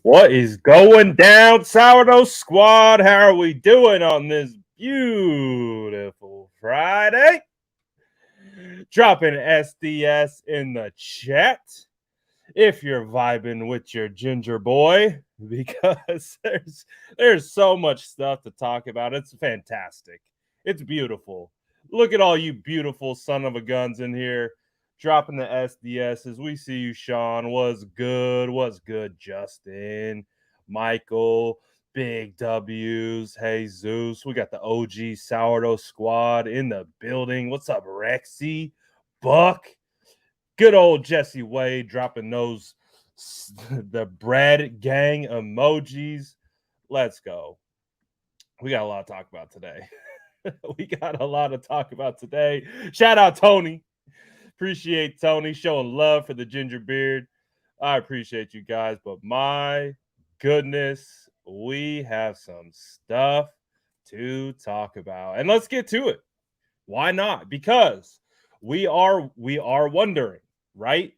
What is going down, Sourdough Squad? How are we doing on this beautiful Friday? Dropping SDS in the chat if you're vibing with your ginger boy, because there's so much stuff to talk about. It's fantastic. It's beautiful. Look at all you beautiful son of a guns in here dropping the SDSs. We see you, Sean. Was good. Was good, Justin. Michael. Big W's. Hey, Zeus. We got the OG Sourdough Squad in the building. What's up, Rexy? Buck. Good old Jesse Wade dropping those the bread gang emojis. Let's go. We got a lot to talk about today. We got a lot to talk about today. Shout out Tony. Appreciate Tony showing love for the ginger beard. I appreciate you guys, but my goodness, we have some stuff to talk about. And let's get to it. Why not? Because we are wondering, right?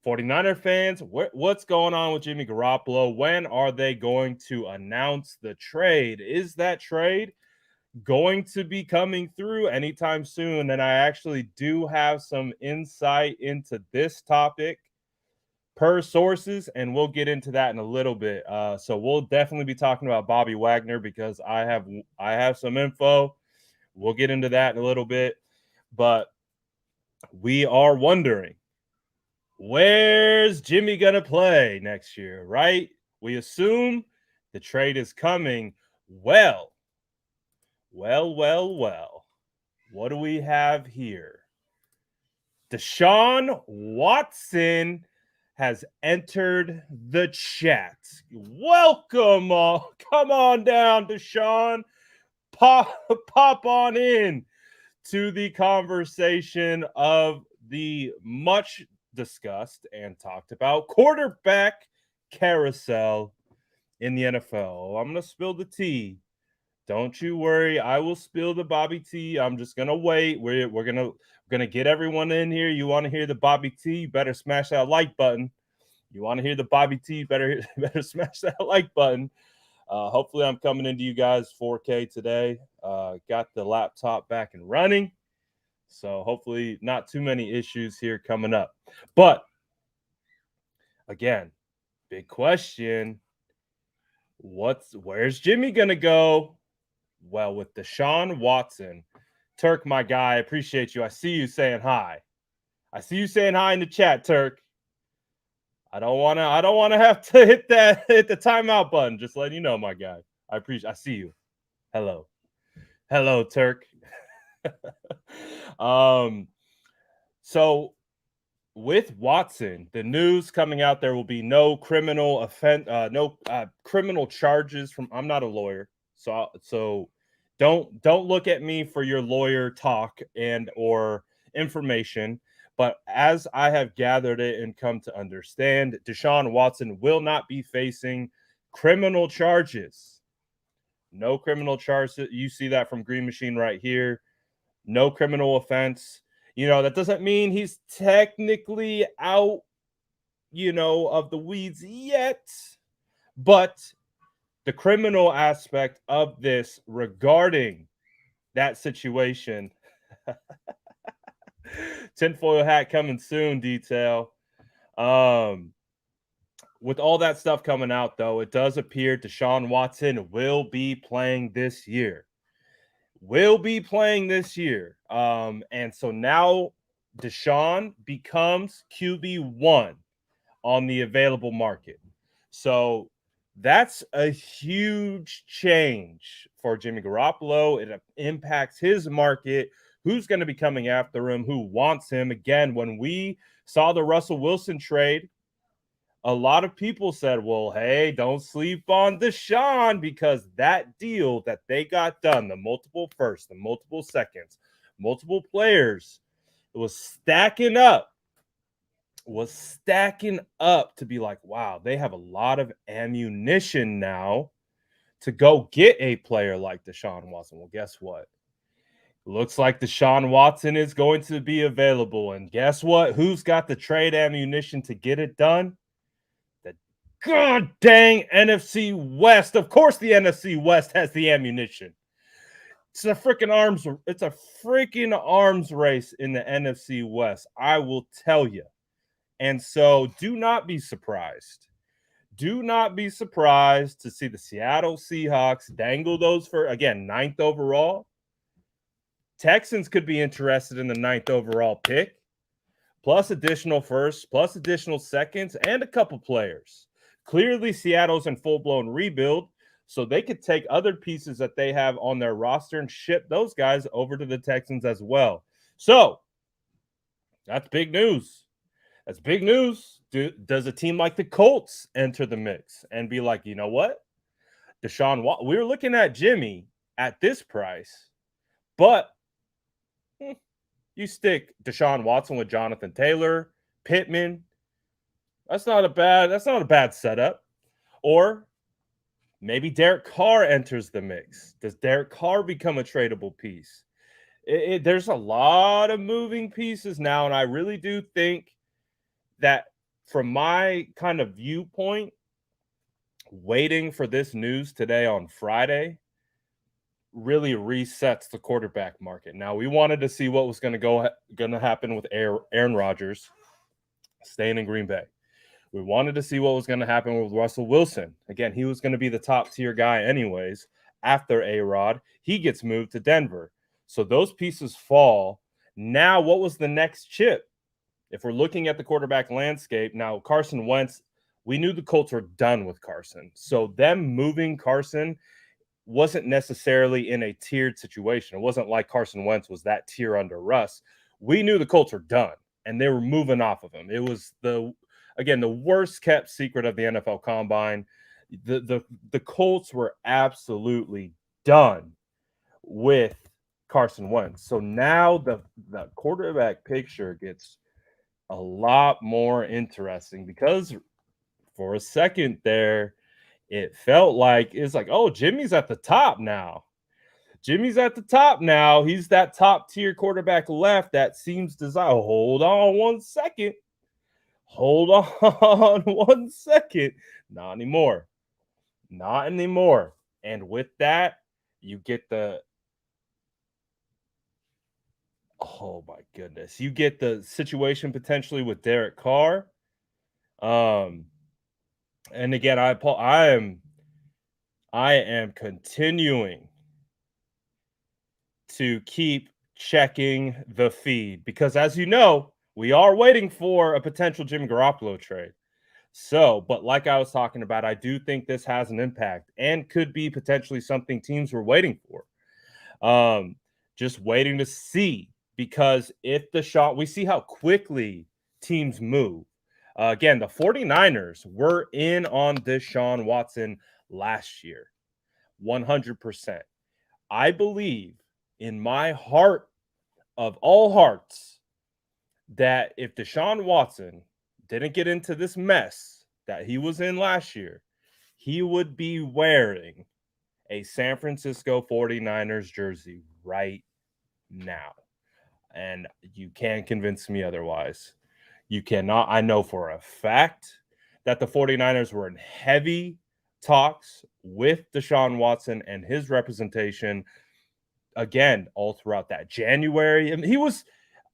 49er fans, what's going on with Jimmy Garoppolo? When are they going to announce the trade? Is that trade going to be coming through anytime soon? And I actually do have some insight into this topic per sources, and we'll get into that in a little bit. So we'll definitely be talking about Bobby Wagner because I have some info. We'll get into that in a little bit, but we are wondering, where's Jimmy gonna play next year, right? We assume the trade is coming. Well. What do we have here? Deshaun Watson has entered the chat. Welcome all. Come on down, Deshaun. Pop on in to the conversation of the much discussed and talked about quarterback carousel in the NFL. I'm going to spill the tea. Don't you worry, I will spill the Bobby tea. I'm just gonna wait. We're gonna get everyone in here. You want to hear the Bobby tea? You better smash that like button. You want to hear the Bobby tea? You better smash that like button. Hopefully, I'm coming into you guys 4K today. Got the laptop back and running, so hopefully not too many issues here coming up. But again, big question: where's Jimmy gonna go? Well, with Deshaun Watson, Turk, my guy, I appreciate you. I see you saying hi. I see you saying hi in the chat, Turk. I don't wanna have to hit the timeout button. Just letting you know, my guy. I see you. Hello, Turk. So with Watson, the news coming out, there will be no criminal offense, no criminal charges from. I'm not a lawyer, so don't look at me for your lawyer talk and or information. But as I have gathered it and come to understand, Deshaun Watson will not be facing criminal charges. No criminal charges. You see that from Green Machine right here. No criminal offense. That doesn't mean he's technically out, of the weeds yet. But the criminal aspect of this regarding that situation, tinfoil hat coming soon, detail. With all that stuff coming out, though, it does appear Deshaun Watson will be playing this year. And so now Deshaun becomes QB1 on the available market. So that's a huge change for Jimmy Garoppolo. It impacts his market. Who's going to be coming after him? Who wants him? Again, when we saw the Russell Wilson trade, a lot of people said, well, hey, don't sleep on Deshaun, because that deal that they got done, the multiple firsts, the multiple seconds, multiple players, it was stacking up to be like, wow, they have a lot of ammunition now to go get a player like Deshaun Watson. Well, guess what? Looks like Deshaun Watson is going to be available. And guess what? Who's got the trade ammunition to get it done? The God dang NFC West. Of course, the NFC West has the ammunition. It's a freaking arms race in the NFC West. I will tell you. And so do not be surprised. Do not be surprised to see the Seattle Seahawks dangle those for, again, 9th overall. Texans could be interested in the 9th overall pick, plus additional firsts, plus additional seconds, and a couple players. Clearly, Seattle's in full-blown rebuild, so they could take other pieces that they have on their roster and ship those guys over to the Texans as well. So, that's big news. That's big news. Does a team like the Colts enter the mix and be like, you know what? Deshaun Watson, we were looking at Jimmy at this price, but you stick Deshaun Watson with Jonathan Taylor, Pittman. That's not a bad setup. Or maybe Derek Carr enters the mix. Does Derek Carr become a tradable piece? There's a lot of moving pieces now, and I really do think that from my kind of viewpoint, waiting for this news today on Friday really resets the quarterback market. Now, we wanted to see what was going to happen with Aaron Rodgers staying in Green Bay. We wanted to see what was going to happen with Russell Wilson. Again, he was going to be the top tier guy anyways. After A-Rod, he gets moved to Denver. So those pieces fall. Now, what was the next chip? If we're looking at the quarterback landscape, now Carson Wentz, we knew the Colts were done with Carson. So them moving Carson wasn't necessarily in a tiered situation. It wasn't like Carson Wentz was that tier under Russ. We knew the Colts were done, and they were moving off of him. It was the worst kept secret of the NFL Combine. The Colts were absolutely done with Carson Wentz. So now the quarterback picture gets a lot more interesting because for a second there, it felt like it's like, oh, Jimmy's at the top now. Jimmy's at the top now. He's that top tier quarterback left that seems desire. Oh, hold on 1 second. Hold on 1 second. Not anymore. Not anymore. And with that, you get oh my goodness. You get the situation potentially with Derek Carr. And again, I am continuing to keep checking the feed because, as you know, we are waiting for a potential Jimmy Garoppolo trade. So, but like I was talking about, I do think this has an impact and could be potentially something teams were waiting for. Just waiting to see, because if we see how quickly teams move. Again, the 49ers were in on Deshaun Watson last year, 100%. I believe in my heart of all hearts that if Deshaun Watson didn't get into this mess that he was in last year, he would be wearing a San Francisco 49ers jersey right now. And you can't convince me otherwise. You cannot. I know for a fact that the 49ers were in heavy talks with Deshaun Watson and his representation, again, all throughout that January. I mean,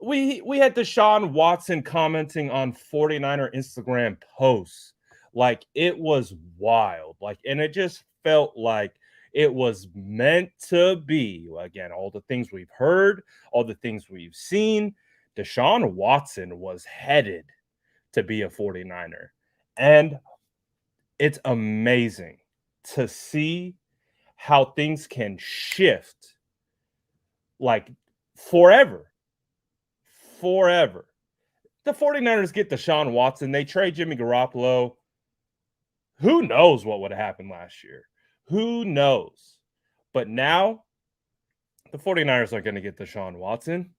we had Deshaun Watson commenting on 49er Instagram posts. Like, it was wild. Like, and it just felt like it was meant to be. Again, all the things we've heard, all the things we've seen, Deshaun Watson was headed to be a 49er. And it's amazing to see how things can shift like forever. Forever. The 49ers get Deshaun Watson. They trade Jimmy Garoppolo. Who knows what would have happened last year? Who knows? But now, the 49ers aren't going to get Deshaun Watson.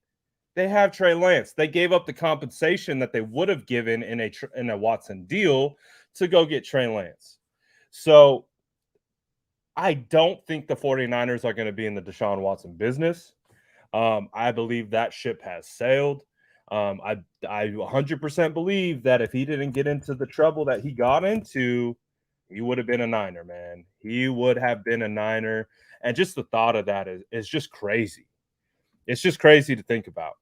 They have Trey Lance. They gave up the compensation that they would have given in a Watson deal to go get Trey Lance. So I don't think the 49ers are going to be in the Deshaun Watson business. I believe that ship has sailed. I 100% believe that if he didn't get into the trouble that he got into, he would have been a Niner, man. He would have been a Niner. And just the thought of that is just crazy. It's just crazy to think about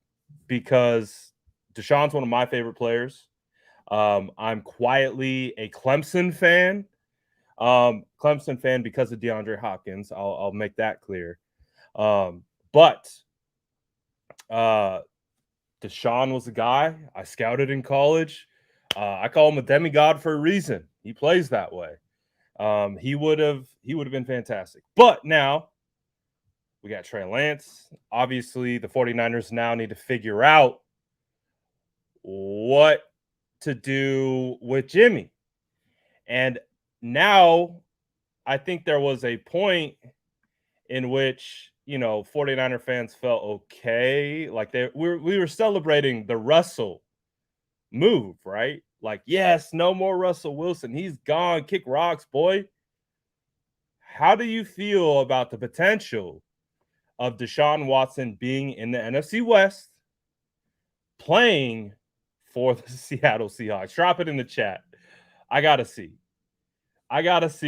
because Deshaun's one of my favorite players. I'm quietly a Clemson fan. Clemson fan because of DeAndre Hopkins. I'll make that clear. But Deshaun was a guy I scouted in college. I call him a demigod for a reason. He plays that way. He would have been fantastic. But now we got Trey Lance. Obviously, the 49ers now need to figure out what to do with Jimmy. And now I think there was a point in which, 49er fans felt okay. Like we were celebrating the Russell move, right? Like, yes, no more Russell Wilson. He's gone. Kick rocks, boy. How do you feel about the potential of Deshaun Watson being in the NFC West, playing for the Seattle Seahawks? Drop it in the chat. I gotta see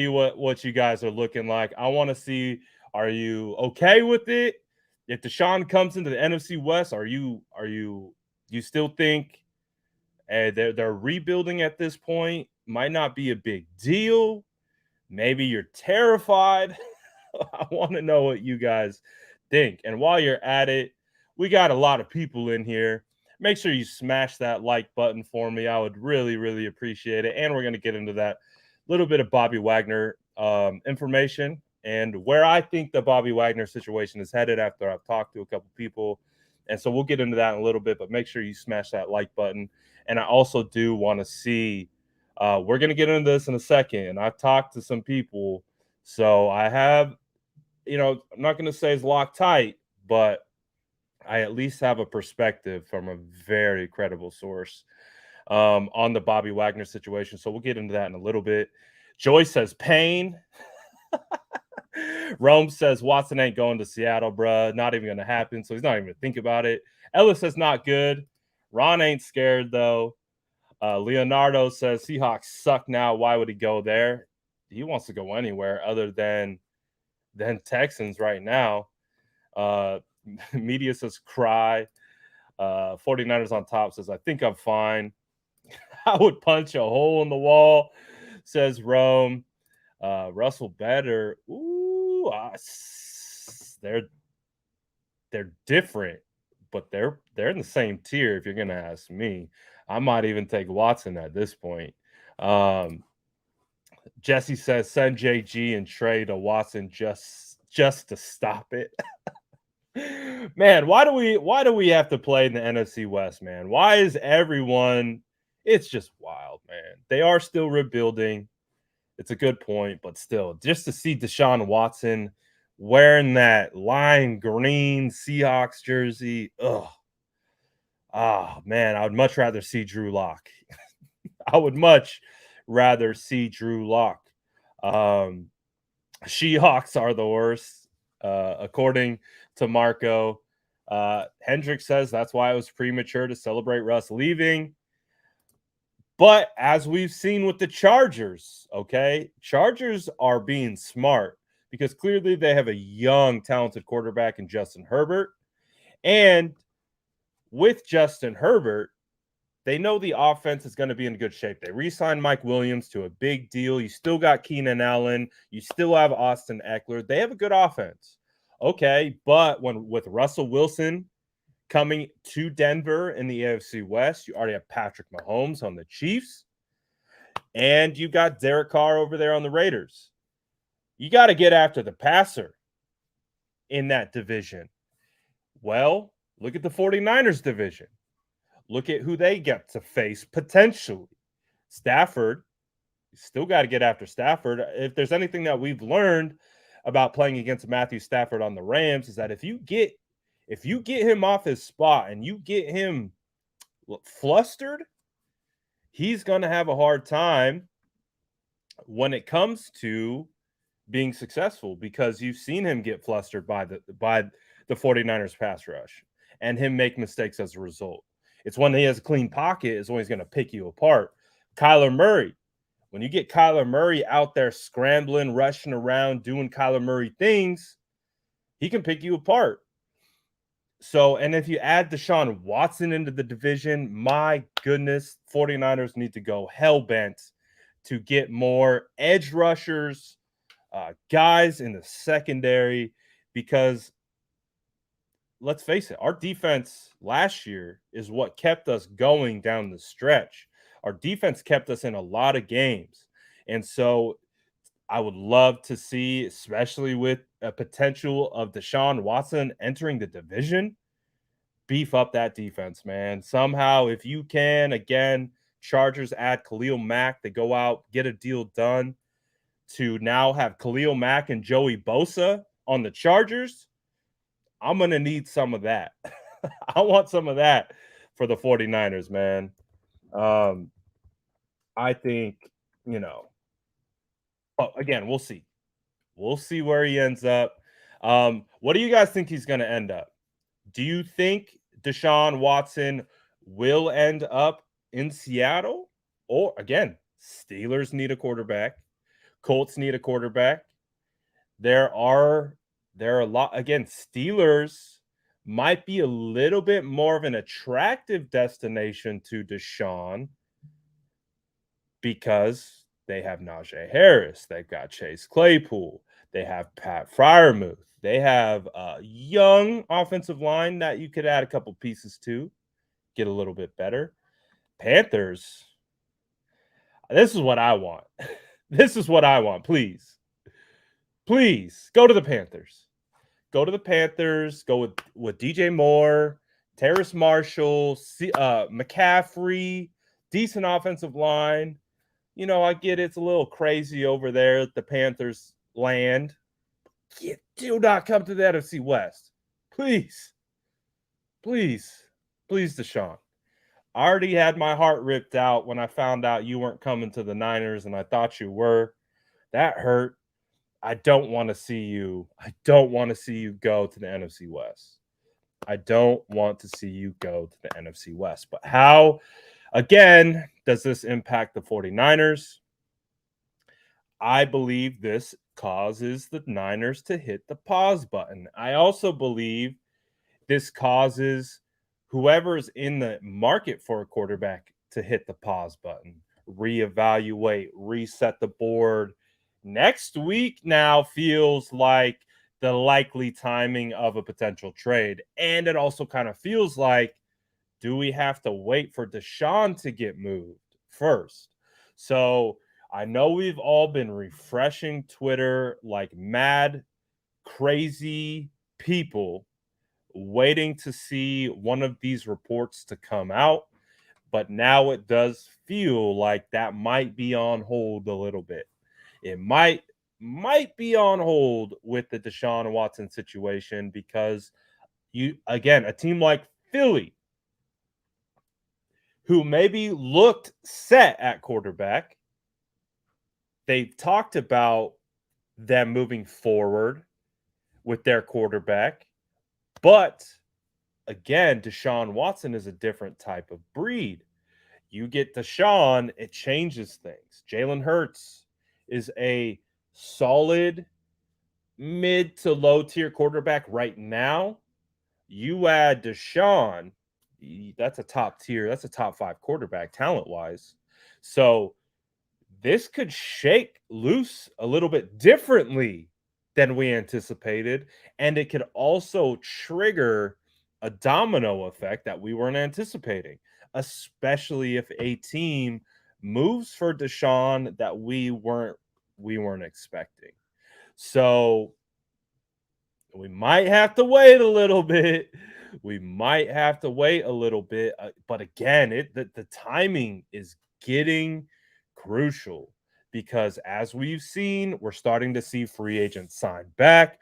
what you guys are looking like. I want to see, are you okay with it? If Deshaun comes into the NFC West, are you still think they're rebuilding at this point? Might not be a big deal. Maybe you're terrified. I want to know what you guys think. And while you're at it, we got a lot of people in here. Make sure you smash that like button for me. I would really, really appreciate it. And we're going to get into that little bit of Bobby Wagner information and where I think the Bobby Wagner situation is headed after I've talked to a couple people. And so we'll get into that in a little bit, but make sure you smash that like button. And I also do want to see, we're going to get into this in a second. And I've talked to some people. So I have, I'm not going to say it's locked tight, but I at least have a perspective from a very credible source on the Bobby Wagner situation. So we'll get into that in a little bit. Joyce says pain. Rome says Watson ain't going to Seattle, bruh. Not even going to happen. So he's not even going to think about it. Ellis says not good. Ron ain't scared, though. Leonardo says Seahawks suck now. Why would he go there? He wants to go anywhere other than Texans right now. Media says cry. 49ers on top says, I think I'm fine. I would punch a hole in the wall, says Rome. Russell better. Ooh, they're different, but they're in the same tier. If you're gonna ask me, I might even take Watson at this point. Jesse says send JG and Trey to Watson just to stop it. Man, why do we have to play in the NFC West, man? Why is everyone? It's just wild, man. They are still rebuilding. It's a good point, but still, just to see Deshaun Watson wearing that lime green Seahawks jersey, man, I would much rather see Drew Lock. I would much rather see Drew Lock. Seahawks are the worst, according to Marco. Hendrick says that's why it was premature to celebrate Russ leaving. But as we've seen with the Chargers, okay, Chargers are being smart because clearly they have a young, talented quarterback in Justin Herbert. And with Justin Herbert, they know the offense is going to be in good shape. They re-signed Mike Williams to a big deal. You still got Keenan Allen. You still have Austin Eckler. They have a good offense. Okay, but with Russell Wilson coming to Denver in the AFC West, you already have Patrick Mahomes on the Chiefs, and you got Derek Carr over there on the Raiders. You got to get after the passer in that division. Well, look at the 49ers division. Look at who they get to face potentially. Stafford, you still got to get after Stafford. If there's anything that we've learned about playing against Matthew Stafford on the Rams is that if you get him off his spot and you get him flustered, he's going to have a hard time when it comes to being successful because you've seen him get flustered by the 49ers pass rush and him make mistakes as a result. It's when he has a clean pocket is when he's going to pick you apart. Kyler Murray, when you get Kyler Murray out there scrambling, rushing around, doing Kyler Murray things, he can pick you apart. So, and if you add Deshaun Watson into the division, my goodness, 49ers need to go hell-bent to get more edge rushers, guys in the secondary, because let's face it, our defense last year is what kept us going down the stretch. Our defense kept us in a lot of games. And so I would love to see, especially with a potential of Deshaun Watson entering the division, beef up that defense, man. Somehow, if you can, again, Chargers add Khalil Mack, they go out, get a deal done to now have Khalil Mack and Joey Bosa on the Chargers. I'm going to need some of that. I want some of that for the 49ers, man. I think, again, we'll see. We'll see where he ends up. What do you guys think he's going to end up? Do you think Deshaun Watson will end up in Seattle? Or, again, Steelers need a quarterback. Colts need a quarterback. There are a lot. Again, Steelers might be a little bit more of an attractive destination to Deshaun because they have Najee Harris. They've got Chase Claypool. They have Pat Freiermuth. They have a young offensive line that you could add a couple pieces to, get a little bit better. Panthers, this is what I want. This is what I want, please. Please, go to the Panthers. Go to the Panthers. Go with DJ Moore, Terrace Marshall, McCaffrey, decent offensive line. I get it's a little crazy over there at the Panthers land. Do not come to the NFC West. Please. Please. Please, Deshaun. I already had my heart ripped out when I found out you weren't coming to the Niners, and I thought you were. That hurt. I don't want to see you. I don't want to see you go to the NFC West. I don't want to see you go to the NFC West. But how, again, does this impact the 49ers? I believe this causes the Niners to hit the pause button. I also believe this causes whoever's in the market for a quarterback to hit the pause button, reevaluate, reset the board. Next week now feels like the likely timing of a potential trade. And it also kind of feels like, do we have to wait for Deshaun to get moved first? So I know we've all been refreshing Twitter like mad, crazy people, waiting to see one of these reports to come out. But now it does feel like that might be on hold a little bit. It might be on hold with the Deshaun Watson situation because a team like Philly, who maybe looked set at quarterback, they've talked about them moving forward with their quarterback. But again, Deshaun Watson is a different type of breed. You get Deshaun, it changes things. Jalen Hurts is a solid mid to low tier quarterback right now. You add Deshaun, that's a top tier, that's a top 5 quarterback talent wise. So this could shake loose a little bit differently than we anticipated. And it could also trigger a domino effect that we weren't anticipating, especially if a team moves for Deshaun that we weren't expecting. So we might have to wait a little bit. But again, the timing is getting crucial because as we've seen, we're starting to see free agents sign back.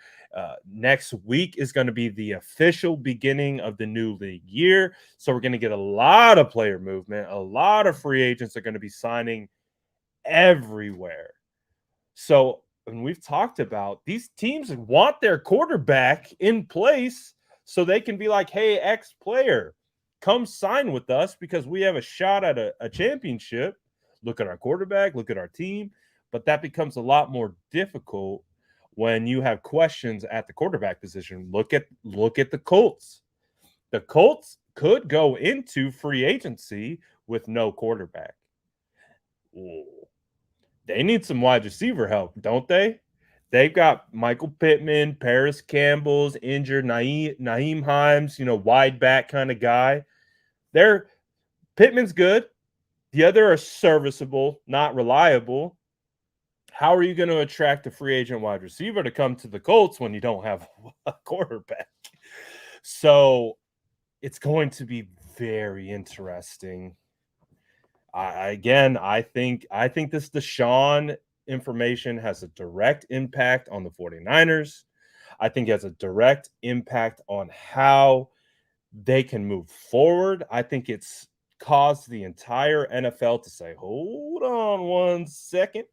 Next week is going to be the official beginning of the new league year. So we're going to get a lot of player movement. A lot of free agents are going to be signing everywhere. So, and we've talked about these teams want their quarterback in place so they can be like, hey, X player, come sign with us because we have a shot at a championship. Look at our quarterback, look at our team. But that becomes a lot more difficult when you have questions at the quarterback position. Look at the Colts. The Colts could go into free agency with no quarterback. Ooh. They need some wide receiver help, don't they? They've got Michael Pittman, Paris Campbell's injured, Naeem Hines, wide back kind of guy. Pittman's good. The other are serviceable, not reliable. How are you going to attract a free agent wide receiver to come to the Colts when you don't have a quarterback? So it's going to be very interesting. I think this Deshaun information has a direct impact on the 49ers. I think it has a direct impact on how they can move forward. I think it's caused the entire NFL to say, hold on one second.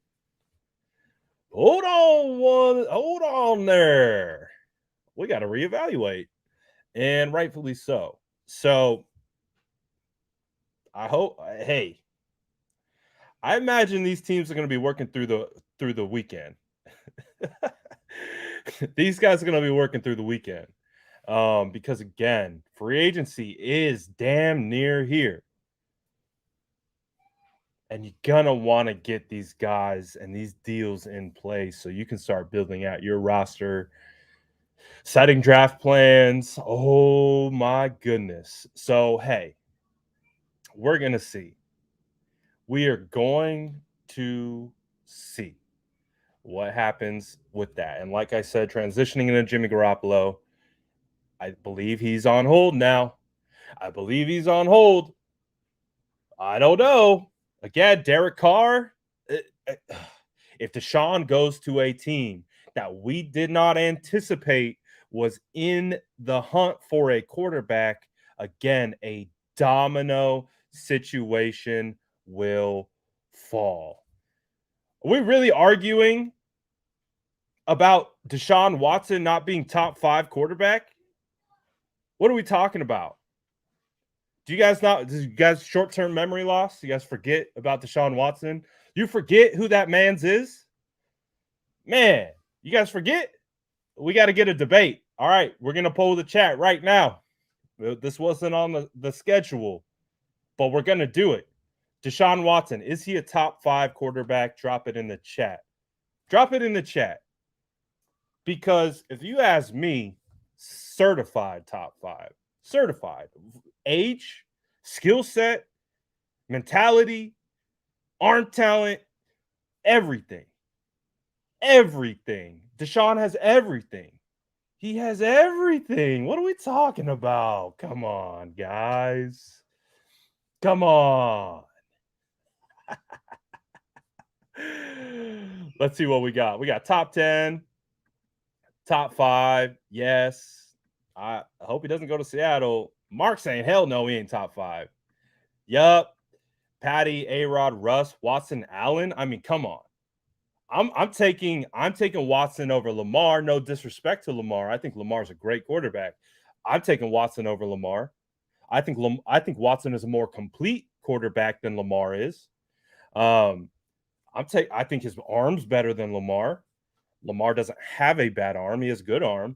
Hold on there. We got to reevaluate. And rightfully so. So I hope, hey, I imagine these teams are going to be working through the weekend. These guys are going to be working through the weekend. Because again, free agency is damn near here. And you're going to want to get these guys and these deals in place so you can start building out your roster, setting draft plans. Oh my goodness. So, hey, we're going to see. We are going to see what happens with that. And like I said, transitioning into Jimmy Garoppolo, I believe he's on hold now. I don't know. Again, Derek Carr, if Deshaun goes to a team that we did not anticipate was in the hunt for a quarterback, again, a domino situation will fall. Are we really arguing about Deshaun Watson not being top 5 quarterback? What are we talking about? Do you guys short-term memory loss? You guys forget about Deshaun Watson? You forget who that man's is? Man, you guys forget? We got to get a debate. All right, we're going to poll the chat right now. This wasn't on the schedule, but we're going to do it. Deshaun Watson, is he a top 5 quarterback? Drop it in the chat. Drop it in the chat. Because if you ask me, certified top 5. Certified. Age, skill set, mentality, arm talent, everything. Everything. Deshaun has everything. He has everything. What are we talking about? Come on, guys. Come on. Let's see what we got. We got top 10, top 5. Yes. I hope he doesn't go to Seattle. Mark saying, hell no, he ain't top 5. Yup. Patty, A-Rod, Russ, Watson, Allen. I mean, come on. I'm taking Watson over Lamar. No disrespect to Lamar. I think Lamar's a great quarterback. I'm taking Watson over Lamar. I think Watson is a more complete quarterback than Lamar is. I think his arm's better than Lamar. Lamar doesn't have a bad arm. He has good arm.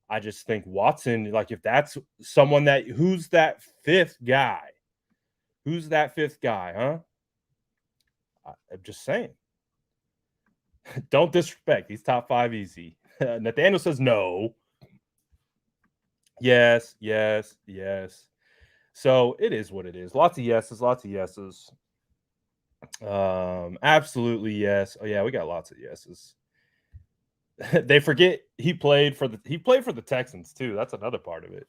I just think Watson, like if that's someone who's that fifth guy? Who's that fifth guy, huh? I'm just saying. Don't disrespect. He's top 5 easy. Nathaniel says no. Yes. So it is what it is. Lots of yeses. Absolutely yes. Oh yeah, we got lots of yeses. They forget he played for the Texans too. That's another part of it.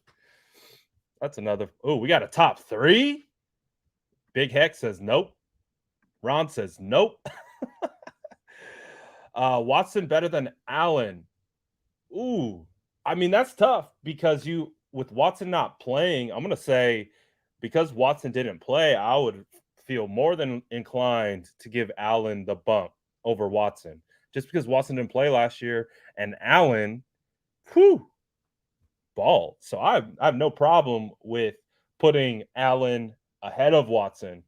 Oh, we got a top 3. Big Hex says nope. Ron says nope. Watson better than Allen. Ooh, I mean that's tough because with Watson not playing, I'm gonna say because Watson didn't play, I would feel more than inclined to give Allen the bump over Watson, just because Watson didn't play last year and Allen, balled. So I have no problem with putting Allen ahead of Watson.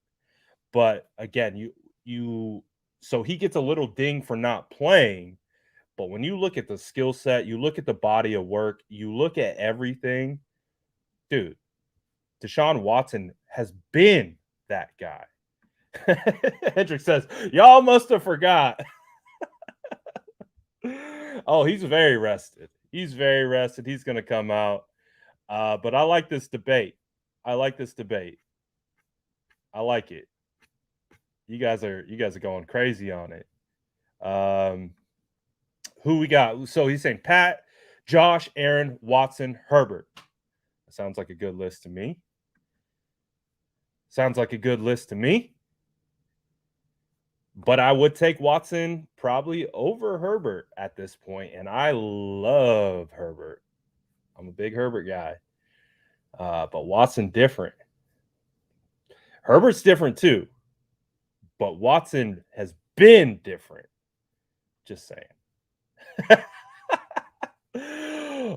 But again, so he gets a little ding for not playing. But when you look at the skill set, you look at the body of work, you look at everything, dude, Deshaun Watson has been that guy. Hendrick says, y'all must have forgot. Oh, he's very rested. He's very rested. He's going to come out. But I like this debate. I like this debate. I like it. You guys are going crazy on it. Who we got? So he's saying Pat, Josh, Aaron, Watson, Herbert. That sounds like a good list to me. Sounds like a good list to me. But I would take Watson probably over Herbert at this point, and I love Herbert. I'm a big Herbert guy. But Watson different. Herbert's different too. But Watson has been different. Just saying.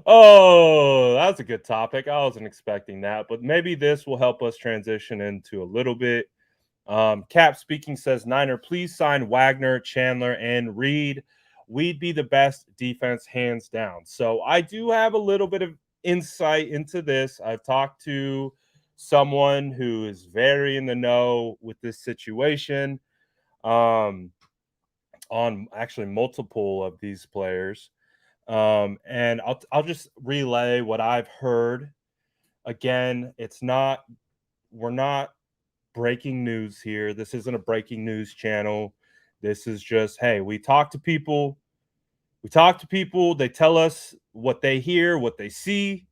Oh, that's a good topic. I wasn't expecting that, but maybe this will help us transition into a little bit. Cap speaking says, Niner, please sign Wagner, Chandler, and Reed. We'd be the best defense, hands down. So I do have a little bit of insight into this. I've talked to someone who is very in the know with this situation on actually multiple of these players. And I'll just relay what I've heard. Again, we're not breaking news here. This isn't a breaking news channel. This is just, hey, we talk to people. They tell us what they hear, what they see,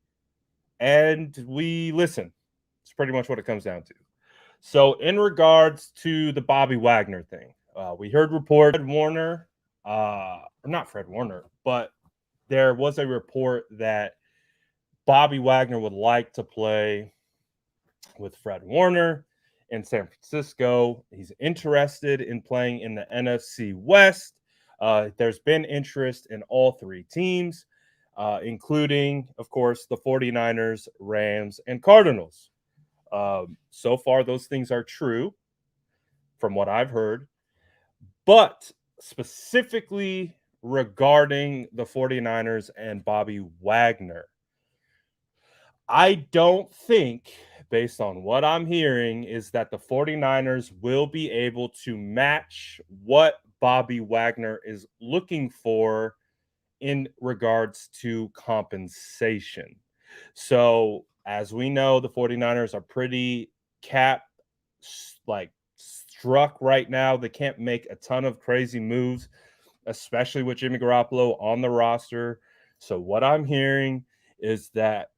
and we listen. It's pretty much what it comes down to. So in regards to the Bobby Wagner thing, we heard report Fred Warner, not Fred Warner, but there was a report that Bobby Wagner would like to play with Fred Warner in San Francisco. He's interested in playing in the NFC West. There's been interest in all three teams, including, of course, the 49ers, Rams, and Cardinals. So far, those things are true from what I've heard. But specifically regarding the 49ers and Bobby Wagner, I don't think, based on what I'm hearing, is that the 49ers will be able to match what Bobby Wagner is looking for in regards to compensation. So, as we know, the 49ers are pretty cap struck right now. They can't make a ton of crazy moves, especially with Jimmy Garoppolo on the roster. So what I'm hearing is that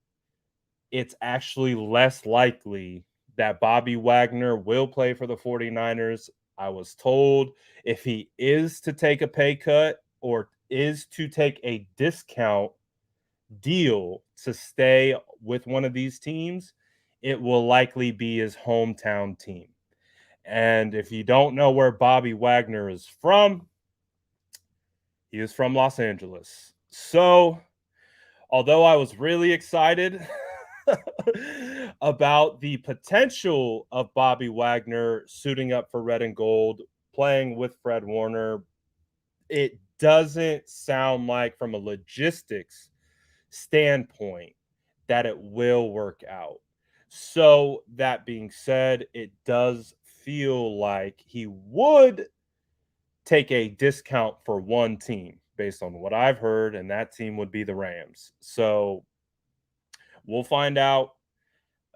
it's actually less likely that Bobby Wagner will play for the 49ers. I was told if he is to take a pay cut or is to take a discount deal to stay with one of these teams, it will likely be his hometown team. And if you don't know where Bobby Wagner is from, he is from Los Angeles. So, although I was really excited about the potential of Bobby Wagner suiting up for red and gold, playing with Fred Warner, it doesn't sound like, from a logistics standpoint, that it will work out. So, that being said, it does feel like he would take a discount for one team based on what I've heard, and that team would be the Rams. So we'll find out.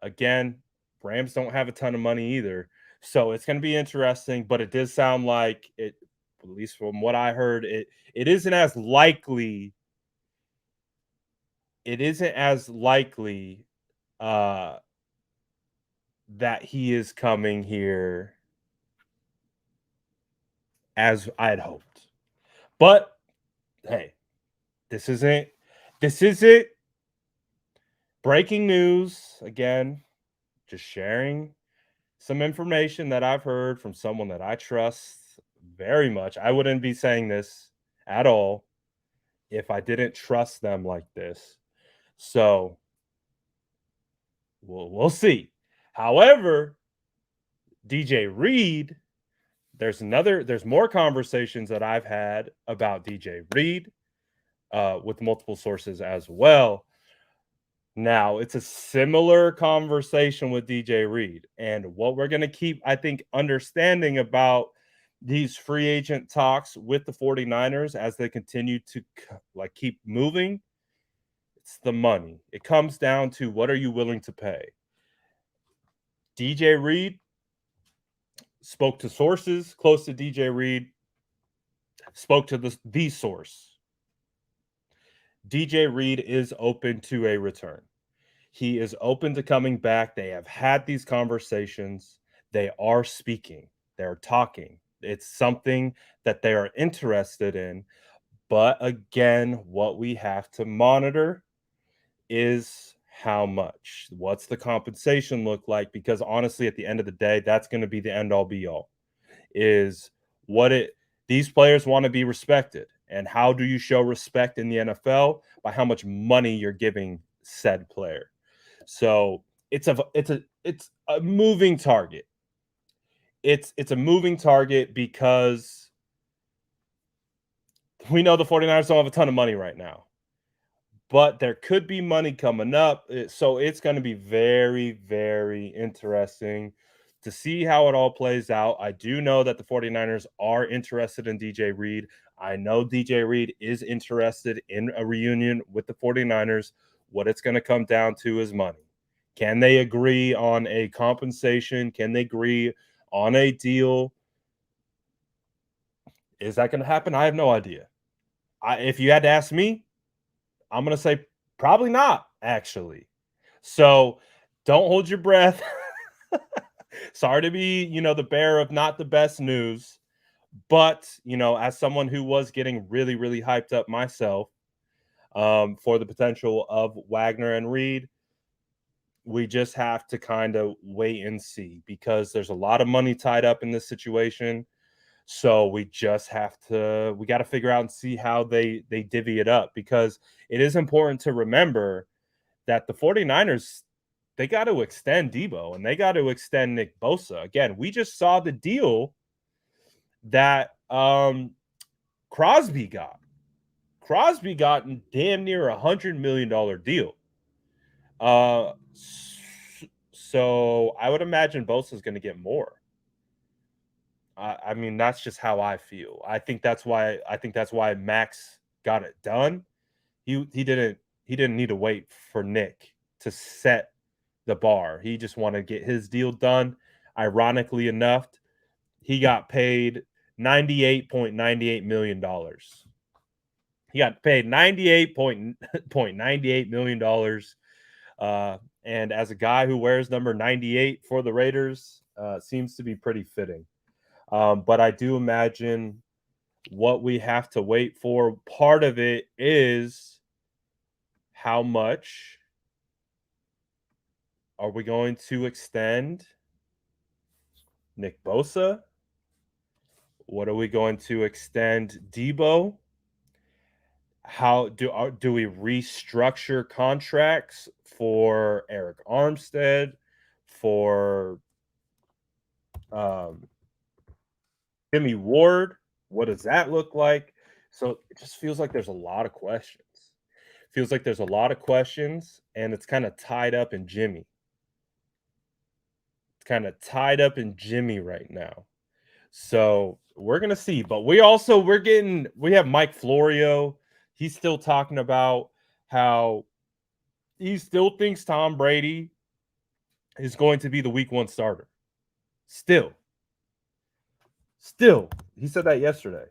Again, Rams don't have a ton of money either. So it's going to be interesting, but it does sound like it, at least from what I heard, it isn't as likely. It isn't as likely that he is coming here as I'd hoped. But hey, this isn't breaking news. Again, just sharing some information that I've heard from someone that I trust very much. I wouldn't be saying this at all if I didn't trust them like this. So we'll see. However, DJ Reed, there's more conversations that I've had about DJ Reed with multiple sources as well. Now, it's a similar conversation with DJ Reed. And what we're going to keep, I think, understanding about these free agent talks with the 49ers as they continue to keep moving, it's the money. It comes down to what are you willing to pay? DJ Reed spoke to sources close to DJ Reed, spoke to the source. DJ Reed is open to a return. He is open to coming back. They have had these conversations. They are speaking. They're talking. It's something that they are interested in. But again, what we have to monitor is how much. What's the compensation look like? Because honestly, at the end of the day, that's going to be the end all be all. Is what it these players want to be respected. And how do you show respect in the NFL? By how much money you're giving said player. So it's a moving target. It's a moving target because we know the 49ers don't have a ton of money right now. But there could be money coming up. So it's going to be very, very interesting to see how it all plays out. I do know that the 49ers are interested in DJ Reed. I know DJ Reed is interested in a reunion with the 49ers. What it's going to come down to is money. Can they agree on a compensation? Can they agree on a deal? Is that going to happen? I have no idea. If you had to ask me, I'm going to say probably not, actually. So don't hold your breath. Sorry to be, the bearer of not the best news. But, as someone who was getting really, really hyped up myself for the potential of Wagner and Reed, we just have to kind of wait and see because there's a lot of money tied up in this situation. So we just got to figure out and see how they divvy it up because it is important to remember that the 49ers, they got to extend Debo and they got to extend Nick Bosa. Again, we just saw the deal that Crosby got. Crosby got damn near $100 million deal. So I would imagine Bosa is going to get more. I mean, that's just how I feel. I think that's why Max got it done. He didn't need to wait for Nick to set the bar. He just wanted to get his deal done. Ironically enough, he got paid $98.98 million. He got paid $98.98 million. And as a guy who wears number 98 for the Raiders, seems to be pretty fitting. But I do imagine what we have to wait for. Part of it is how much are we going to extend Nick Bosa? What are we going to extend Debo? How do we restructure contracts for Eric Armstead, for Jimmy Ward? What does that look like? So it just feels like there's a lot of questions. Feels like there's a lot of questions, and it's kind of tied up in Jimmy. It's kind of tied up in Jimmy right now. So we're gonna see. But we have Mike Florio. He's still talking about how he still thinks Tom Brady is going to be the week 1 starter. Still. He said that yesterday.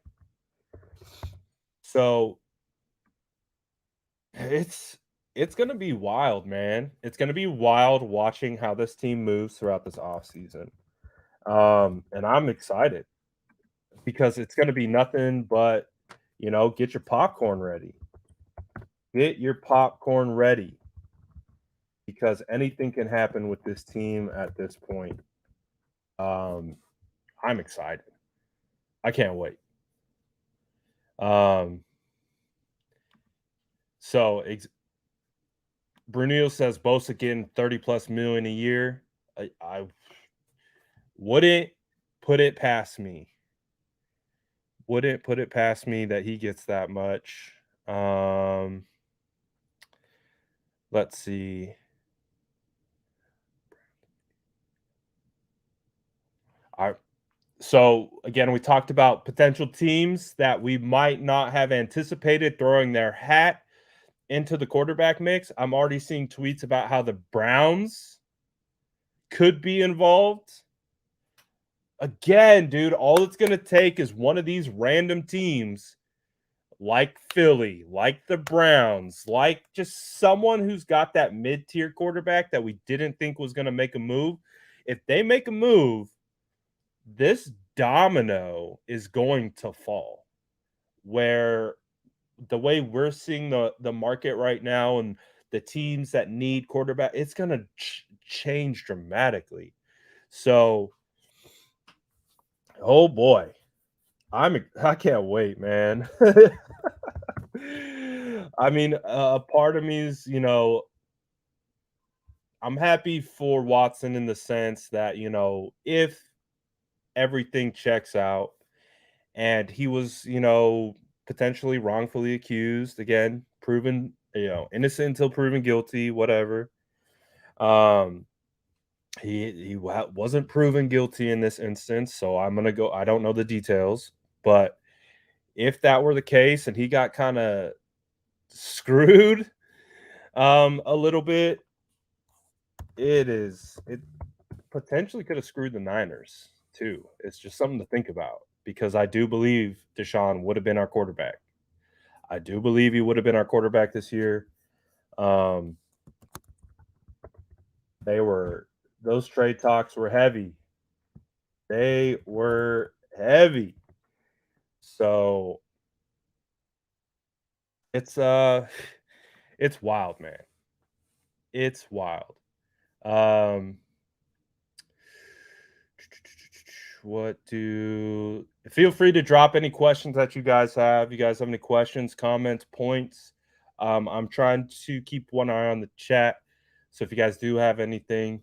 So it's going to be wild, man. It's going to be wild watching how this team moves throughout this offseason. And I'm excited because it's going to be nothing but, get your popcorn ready. Get your popcorn ready because anything can happen with this team at this point. I'm excited. I can't wait. So Brunel says Bosa getting 30 plus million a year. I wouldn't put it past me. Wouldn't put it past me that he gets that much. Let's see. I So again, we talked about potential teams that we might not have anticipated throwing their hat into the quarterback mix. I'm already seeing tweets about how the Browns could be involved. Again, dude, all it's going to take is one of these random teams like Philly, like the Browns, like just someone who's got that mid-tier quarterback that we didn't think was going to make a move. If they make a move, this domino is going to fall. Where the way we're seeing the market right now and the teams that need quarterback, it's going to change dramatically. So, oh boy, I can't wait, man. I mean, a part of me is, I'm happy for Watson in the sense that, if everything checks out and he was, potentially wrongfully accused, again, proven, innocent until proven guilty, whatever. Um, he wasn't proven guilty in this instance, so I'm gonna go. I don't know the details, but if that were the case and he got kind of screwed a little bit, it potentially could have screwed the Niners too. It's just something to think about because I do believe Deshaun would have been our quarterback. I do believe he would have been our quarterback this year. Um, those trade talks were heavy. They were heavy. So it's it's wild, man. It's wild. Um what do Feel free to drop any questions that you guys have. You guys have any questions, comments, points? I'm trying to keep one eye on the chat. So if you guys do have anything,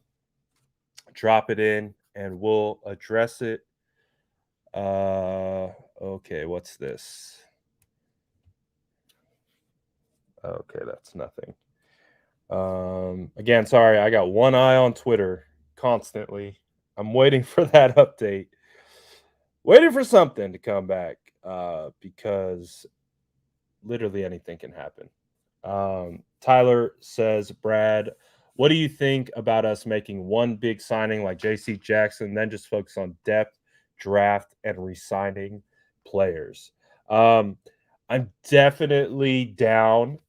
drop it in and we'll address it. Okay, what's this? Okay, that's nothing. Again, sorry, I got one eye on Twitter constantly. I'm waiting for that update. Waiting for something to come back because literally anything can happen. Tyler says, Brad, what do you think about us making one big signing like JC Jackson, then just focus on depth, draft, and re-signing players? I'm definitely down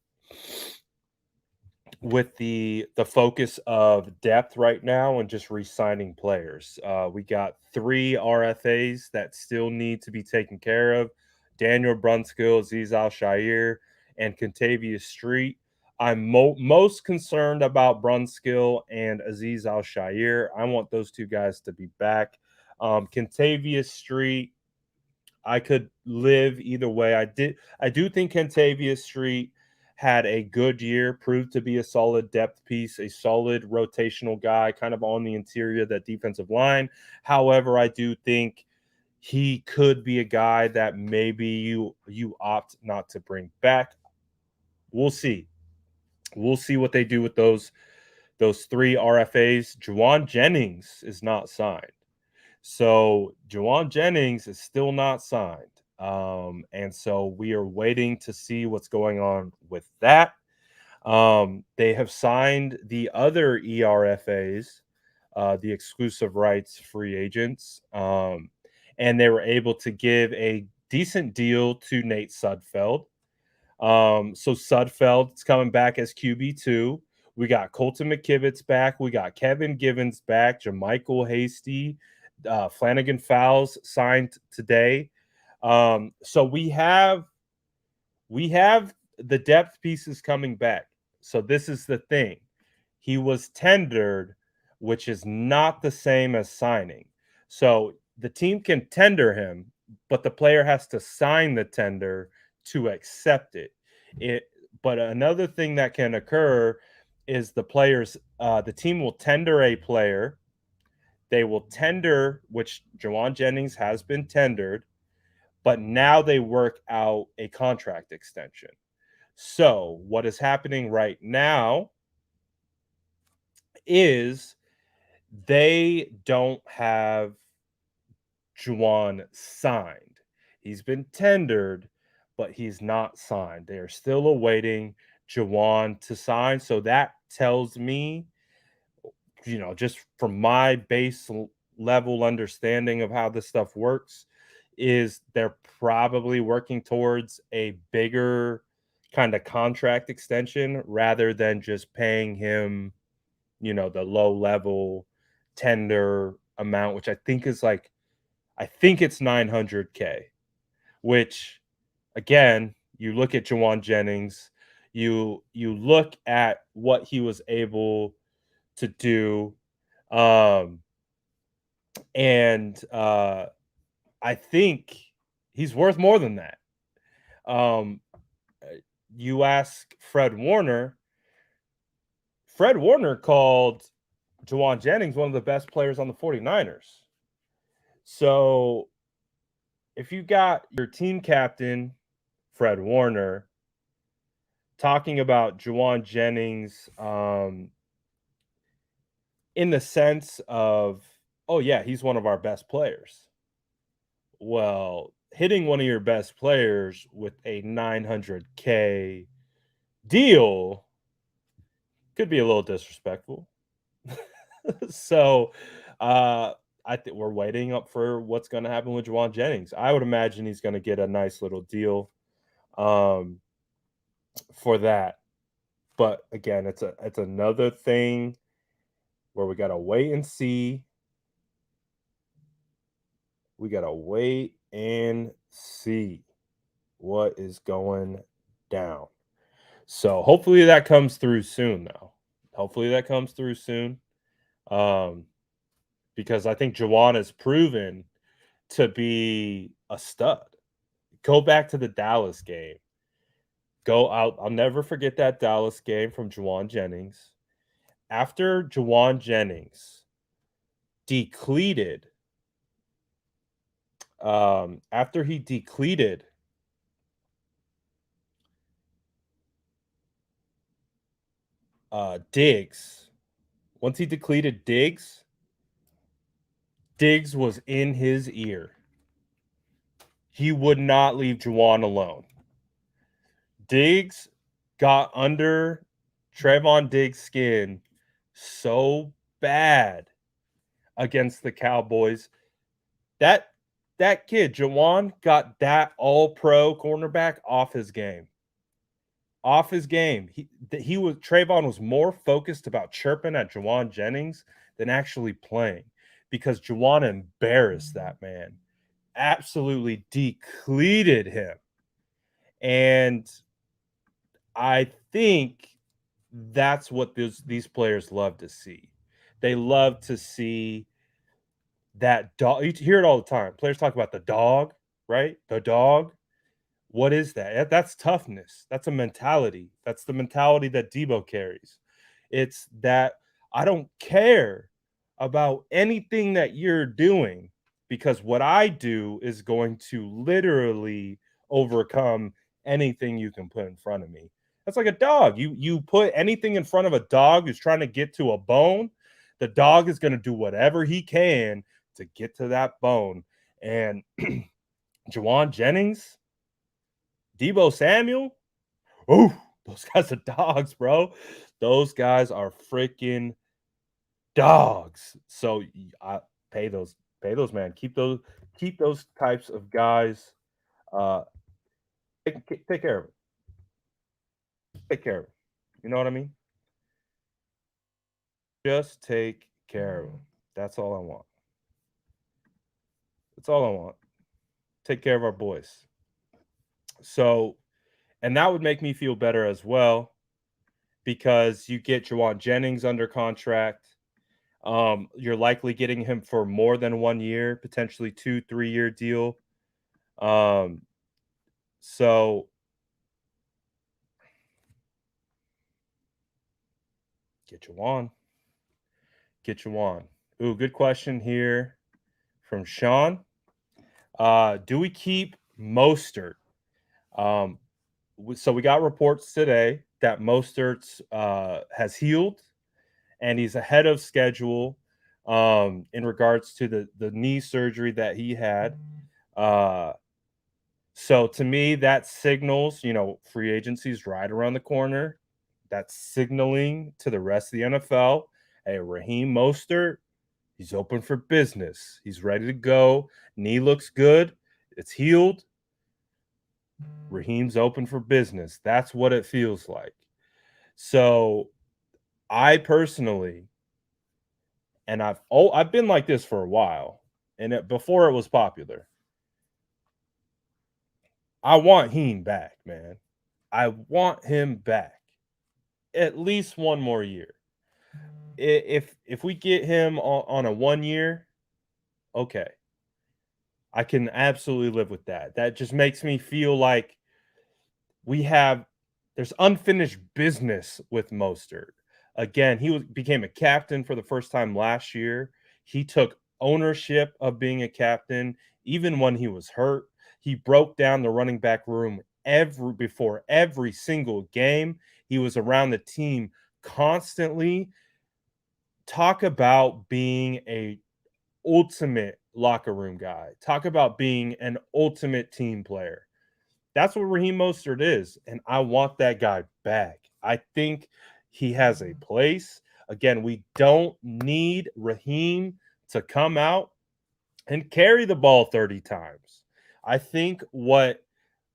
with the focus of depth right now and just re-signing players. We got 3 RFAs that still need to be taken care of. Daniel Brunskill, Aziz Al-Shaair, and Contavious Street. I'm most concerned about Brunskill and Aziz Al-Shaair. I want those 2 guys to be back. Contavious Street, I could live either way. I do think Contavious Street had a good year, proved to be a solid depth piece, a solid rotational guy, kind of on the interior of that defensive line. However, I do think he could be a guy that maybe you opt not to bring back. We'll see. We'll see what they do with those 3 RFAs. Juwan Jennings is not signed. So Juwan Jennings is still not signed. And so we are waiting to see what's going on with that. They have signed the other ERFAs, the exclusive rights free agents, and they were able to give a decent deal to Nate Sudfeld. So Sudfeld's coming back as QB2. We got Colton McKivitz back. We got Kevin Givens back. JaMychal Hasty, Flanagan Fowles signed today. So we have the depth pieces coming back. So this is the thing. He was tendered, which is not the same as signing. So the team can tender him, but the player has to sign the tender to accept it. But another thing that can occur is the team will tender a player, they will tender, which Jawan Jennings has been tendered, but now they work out a contract extension. So what is happening right now is they don't have Juwan signed. He's been tendered, but he's not signed. They are still awaiting Juwan to sign. So that tells me, just from my base level understanding of how this stuff works, is they're probably working towards a bigger kind of contract extension rather than just paying him, the low level tender amount, which I think it's 900K, which again, you look at Jawan Jennings, you look at what he was able to do, um, and I think he's worth more than that. Um, you ask Fred Warner. Fred Warner called Jawan Jennings one of the best players on the 49ers. So if you got your team captain, Fred Warner, talking about Jawan Jennings in the sense of, oh, yeah, he's one of our best players. Well, hitting one of your best players with a 900K deal could be a little disrespectful. So, I think we're waiting up for what's going to happen with Jawan Jennings. I would imagine he's going to get a nice little deal um, for that. But again, it's another thing where we gotta wait and see. We gotta wait and see what is going down. So hopefully that comes through soon, though. Hopefully that comes through soon. Um, because I think Jawan has proven to be a stud. Go back to the Dallas game. Go out. I'll never forget that Dallas game from Jawan Jennings. After Jawan Jennings decleated, after he decleated Diggs, once he decleated Diggs, Diggs was in his ear. He would not leave Juwan alone. Diggs got under Trayvon Diggs' skin so bad against the Cowboys. That kid, Juwan, got that all-pro cornerback off his game. Off his game. Trayvon was more focused about chirping at Jawan Jennings than actually playing because Jawan embarrassed that man. Absolutely decleated him. And I think that's what these players love to see. They love to see that dog. You hear it all the time. Players talk about the dog, right? The dog. What is that? That's toughness. That's a mentality. That's the mentality that Debo carries. It's that I don't care about anything that you're doing because what I do is going to literally overcome anything you can put in front of me. That's like a dog. You put anything in front of a dog who's trying to get to a bone, the dog is going to do whatever he can to get to that bone. And Jawan Jennings, Debo Samuel, oh, those guys are dogs, bro. Those guys are freaking dogs. So I pay those, man. Keep those types of guys. Uh, take care of it. Take care of it. You know what I mean? Just take care of them. That's all I want. That's all I want. Take care of our boys. So, and that would make me feel better as well because you get Jawan Jennings under contract. You're likely getting him for more than 1 year, potentially 2-3 year deal. Um, so get Jawan. Get Jawan. Ooh, good question here from Sean. Do we keep Mostert? Um, so we got reports today that Mostert has healed and he's ahead of schedule in regards to the knee surgery that he had. Uh, so to me, that signals, free agency is right around the corner. That's signaling to the rest of the NFL, hey, Raheem Mostert, he's open for business. He's ready to go. Knee looks good. It's healed. Raheem's open for business. That's what it feels like. So I personally, and I've been like this for a while, and before it was popular. I want Heen back, man. I want him back at least one more year. If we get him on a 1 year, okay, I can absolutely live with that. That just makes me feel like there's unfinished business with Mostert. Again, became a captain for the first time last year. He took ownership of being a captain even when he was hurt. He broke down the running back room before every single game. He was around the team constantly. Talk about being a ultimate locker room guy. Talk about being an ultimate team player. That's what Raheem Mostert is, and I want that guy back. I think he has a place. Again, we don't need Raheem to come out and carry the ball 30 times. I think what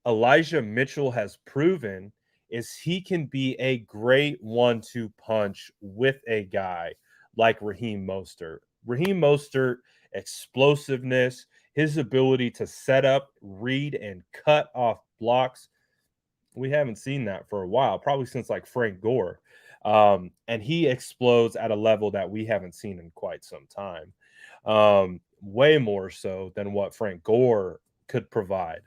Elijah Mitchell has proven is he can be a great 1-2 punch with a guy like Raheem Mostert. Raheem Mostert, explosiveness, his ability to set up, read, and cut off blocks. We haven't seen that for a while, probably since like Frank Gore. And he explodes at a level that we haven't seen in quite some time. Way more so than what Frank Gore could provide.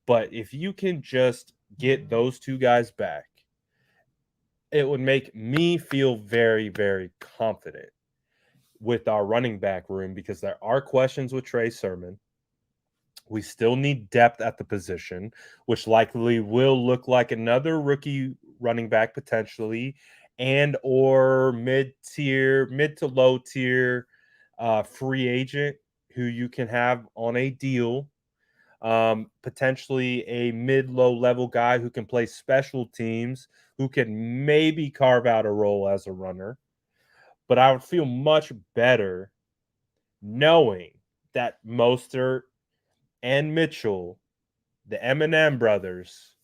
But if you can just get those two guys back, it would make me feel very, very confident with our running back room because there are questions with Trey Sermon. We still need depth at the position, which likely will look like another rookie running back potentially, and or mid to low tier free agent who you can have on a deal. Potentially a mid-low level guy who can play special teams, who can maybe carve out a role as a runner. But I would feel much better knowing that Mostert and Mitchell, the M&M brothers,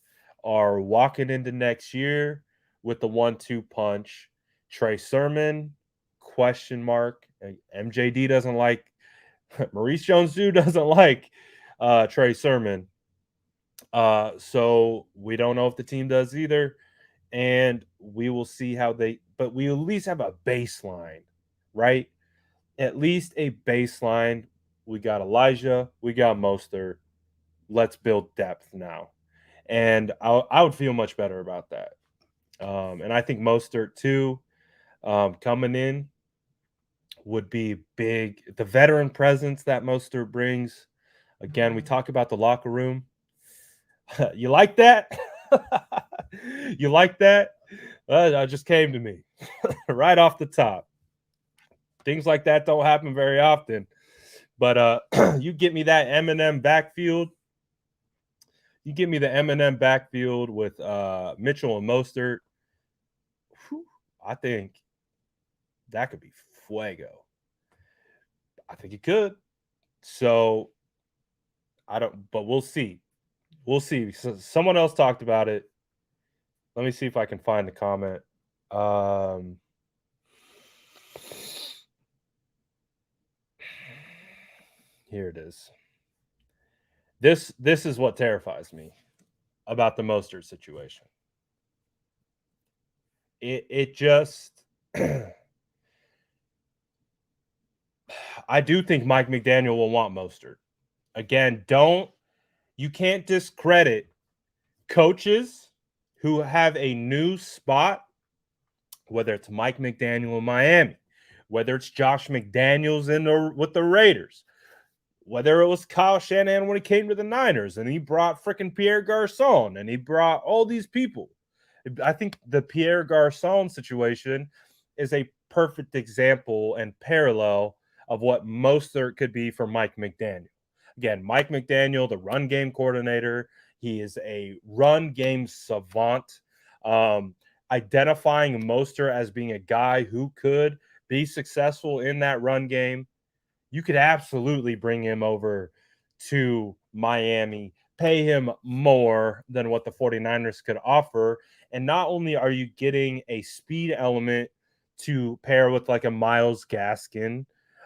are walking into next year with the 1-2 punch. Trey Sermon, question mark. MJD doesn't like Maurice Jones-Drew doesn't like Trey Sermon. So we don't know if the team does either. And we will see but we at least have a baseline, right? At least a baseline. We got Elijah, we got Mostert. Let's build depth now. And I would feel much better about that. And I think Mostert too, coming in would be big. The veteran presence that Mostert brings. Again, we talk about the locker room. You like that? You like that? That just came to me right off the top. Things like that don't happen very often. But you get me that M&M backfield. You give me the M&M backfield with Mitchell and Mostert. Whew, I think that could be fuego. I think it could. So but we'll see. We'll see. So someone else talked about it. Let me see if I can find the comment. Here it is. This is what terrifies me about the Mostert situation. It just I do think Mike McDaniel will want Mostert. Again, you can't discredit coaches who have a new spot, whether it's Mike McDaniel in Miami, whether it's Josh McDaniels with the Raiders, whether it was Kyle Shanahan when he came to the Niners and he brought freaking Pierre Garcon and he brought all these people. I think the Pierre Garcon situation is a perfect example and parallel of what Mostert could be for Mike McDaniel. Again, Mike McDaniel, the run game coordinator, he is a run game savant. Identifying Mostert as being a guy who could be successful in that run game, you could absolutely bring him over to Miami, pay him more than what the 49ers could offer. And not only are you getting a speed element to pair with like a Myles Gaskin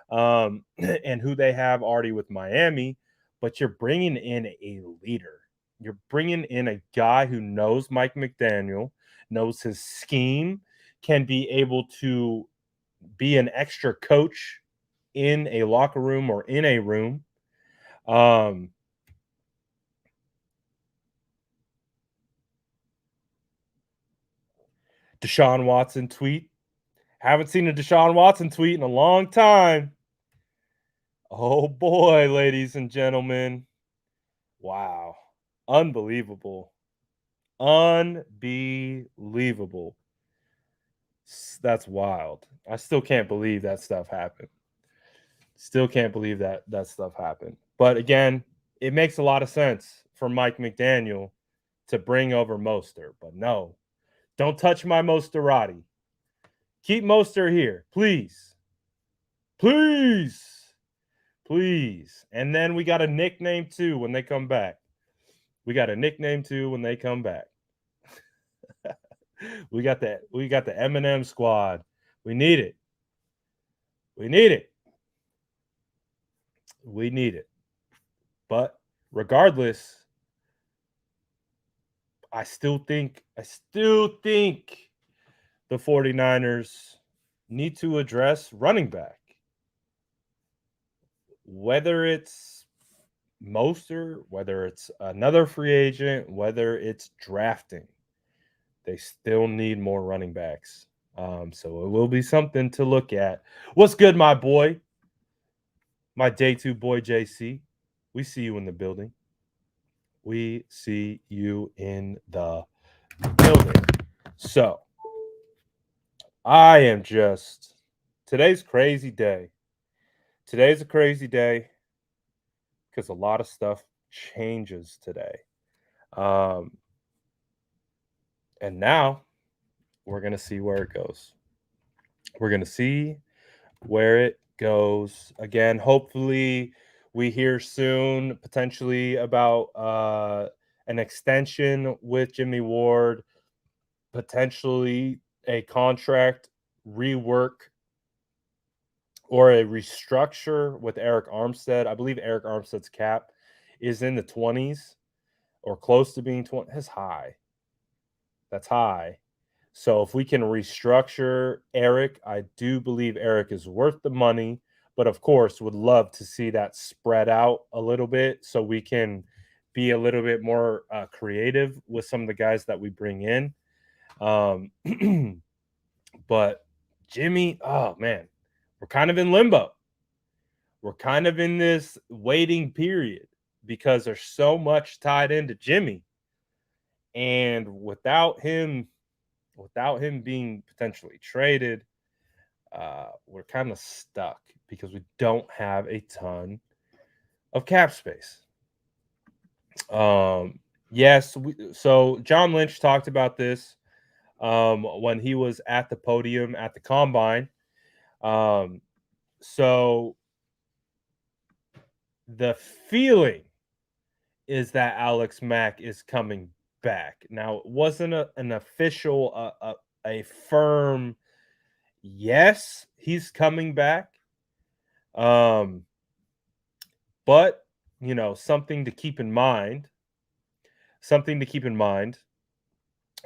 and who they have already with Miami, but you're bringing in a leader. You're bringing in a guy who knows Mike McDaniel, knows his scheme, can be able to be an extra coach in a locker room or in a room. Deshaun Watson tweet. Haven't seen a Deshaun Watson tweet in a long time. Oh boy, ladies and gentlemen. Wow. Unbelievable. Unbelievable. That's wild. I still can't believe that stuff happened. Still can't believe that stuff happened. But again, it makes a lot of sense for Mike McDaniel to bring over Mostert. But no, don't touch my Mosterati. Keep Mostert here, please. Please. Please. And then we got a nickname too when they come back. We got a nickname too when they come back. We got the Eminem squad. We need it. We need it. We need it. But regardless, I still think the 49ers need to address running back. Whether it's Mostert, whether it's another free agent, whether it's drafting, they still need more running backs. So it will be something to look at. What's good, my boy? My day two boy, JC. We see you in the building. We see you in the building. So I am just, today's crazy day. Today's a crazy day because a lot of stuff changes today. And now we're going to see where it goes. We're going to see where it goes. Again, hopefully we hear soon potentially about an extension with Jimmy Ward, potentially a contract rework or a restructure with Eric Armstead. I believe Eric Armstead's cap is in the 20s or close to being 20. That's high. That's high. So if we can restructure Eric, I do believe Eric is worth the money, but of course would love to see that spread out a little bit so we can be a little bit more creative with some of the guys that we bring in. But Jimmy, oh man, we're kind of in limbo. We're kind of in this waiting period because there's so much tied into Jimmy. And without him being potentially traded, we're kind of stuck because we don't have a ton of cap space. Yes, so John Lynch talked about this when he was at the podium at the combine. So the feeling is that Alex Mack is coming back. Now, it wasn't an official, a firm yes, he's coming back. But you know, something to keep in mind.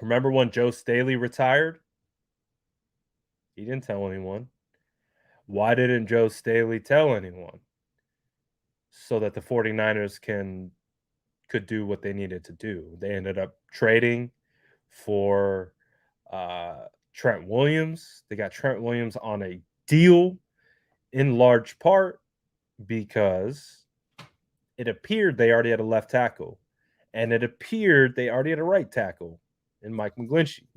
Remember when Joe Staley retired? He didn't tell anyone. Why didn't Joe Staley tell anyone? So that the 49ers could do what they needed to do. They ended up trading for Trent Williams. They got Trent Williams on a deal in large part because it appeared they already had a left tackle, and it appeared they already had a right tackle in Mike McGlinchey.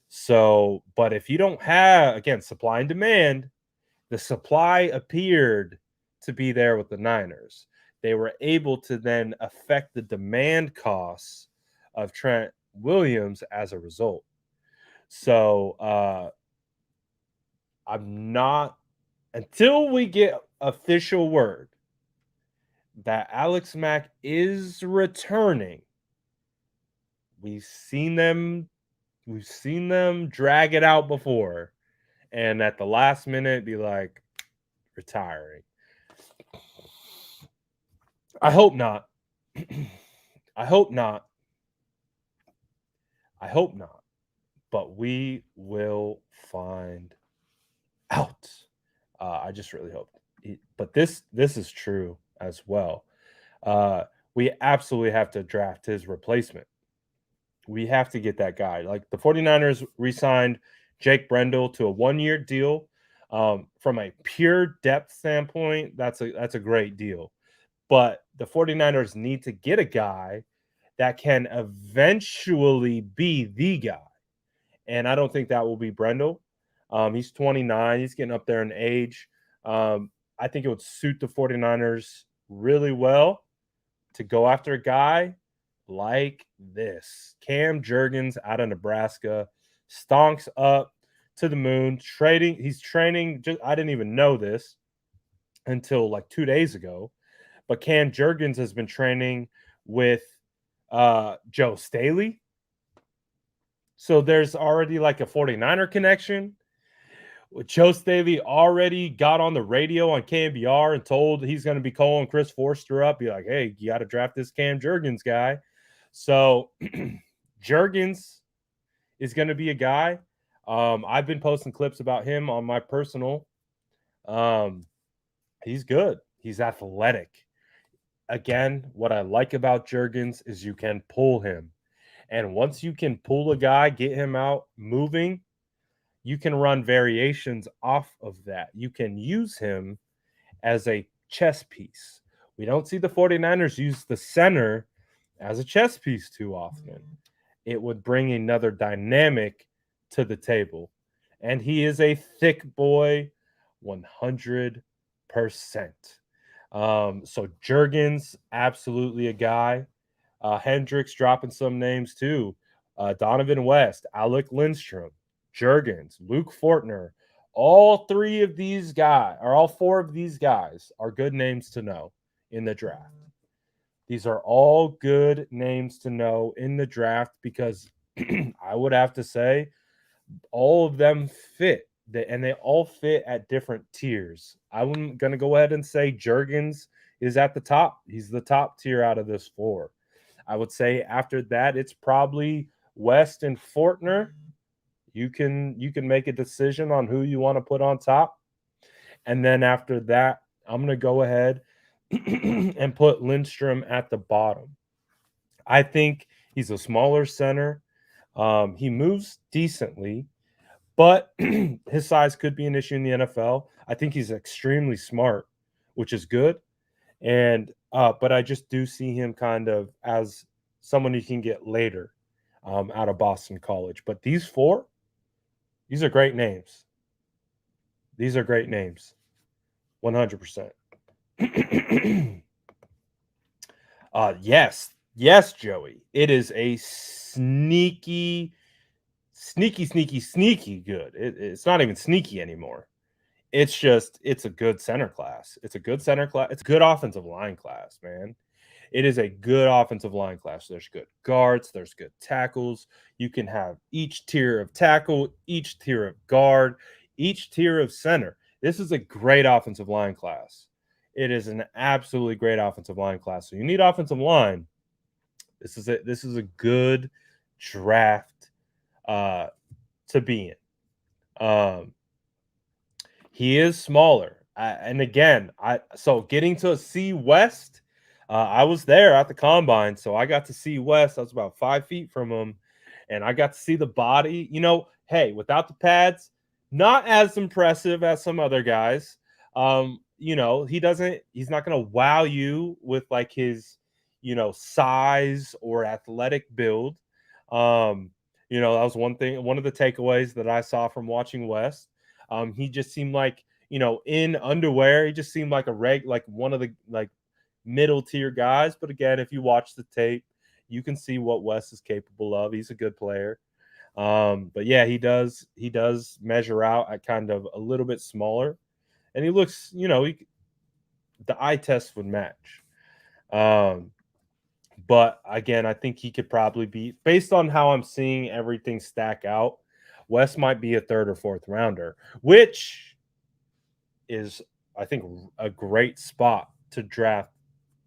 So, but if you don't have, again, supply and demand, the supply appeared to be there with the Niners. They were able to then affect the demand costs of Trent Williams as a result. So I'm not, until we get official word that Alex Mack is returning. We've seen them drag it out before, and at the last minute be like, retiring. I hope not. I hope not. I hope not. But we will find out. I just really hope. But this is true as well. We absolutely have to draft his replacement. We have to get that guy. Like the 49ers re-signed Jake Brendel to a 1-year deal. From a pure depth standpoint, that's a great deal. But the 49ers need to get a guy that can eventually be the guy. And I don't think that will be Brendel. He's 29. He's getting up there in age. I think it would suit the 49ers really well to go after a guy like this. Cam Jurgens out of Nebraska stonks up to the moon. He's training. I didn't even know this until like 2 days ago. But Cam Jurgens has been training with Joe Staley. So there's already like a 49er connection. Joe Staley already got on the radio on KNBR and told he's going to be calling Chris Forster up. Be like, hey, you got to draft this Cam Jurgens guy. So Jurgens is going to be a guy. I've been posting clips about him on my personal. He's good. He's athletic. Again, what I like about Jurgens is you can pull him. And once you can pull a guy, get him out moving, you can run variations off of that. You can use him as a chess piece. We don't see the 49ers use the center as a chess piece too often. It would bring another dynamic to the table. And he is a thick boy, 100%. So Jurgens, absolutely a guy. Hendricks dropping some names too. Donovan West, Alec Lindstrom, Jurgens, Luke Fortner. All four of these guys are good names to know in the draft. These are all good names to know in the draft because I would have to say all of them fit, and they all fit at different tiers. I'm going to go ahead and say Jurgens is at the top. He's the top tier out of this 4. I would say after that, it's probably West and Fortner. You can make a decision on who you want to put on top. And then after that, I'm going to go ahead and put Lindstrom at the bottom. I think he's a smaller center. He moves decently, but his size could be an issue in the NFL. I think he's extremely smart, which is good. And but I just do see him kind of as someone you can get later out of Boston College. But these 4, these are great names. These are great names. 100%. Yes, Joey. It is a sneaky good. It's not even sneaky anymore. It's a good center class. It's a good center class. It's a good offensive line class, man. It is a good offensive line class. There's good guards. There's good tackles. You can have each tier of tackle, each tier of guard, each tier of center. This is a great offensive line class. It is an absolutely great offensive line class. So you need offensive line. This is a good draft to be in. He is smaller. And again, so getting to see West, I was there at the combine, so I got to see West. I was about 5 feet from him, and I got to see the body. Hey, without the pads, Not as impressive as some other guys. He's not going to wow you with like his, size or athletic build. Um, that was one of the takeaways that I saw from watching West. He just seemed like, in underwear, he just seemed like like one of the like middle tier guys. But again, if you watch the tape, you can see what West is capable of. He's a good player. But yeah, he does measure out at kind of a little bit smaller, and he looks, the eye test would match. Um, but again, I think he could probably be, based on how I'm seeing everything stack out. West might be a third or fourth rounder, which is, I think, a great spot to draft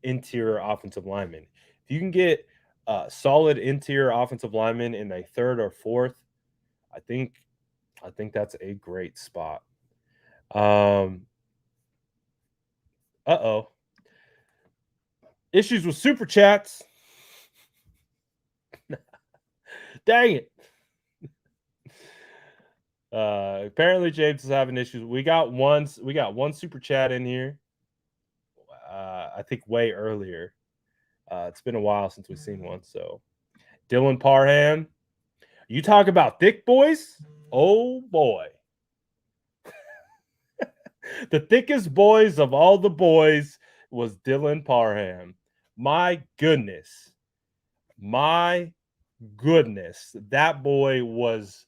interior offensive linemen. If you can get solid interior offensive linemen in a third or fourth, I think I think that's a great spot. Um, uh-oh. Issues with super chats. Dang it. Apparently James is having issues. We got one super chat in here. I think way earlier. It's been a while since we've seen one. So Dylan Parham, you talk about thick boys? Oh boy. The thickest boys of all the boys was Dylan Parham. My goodness. My goodness. That boy was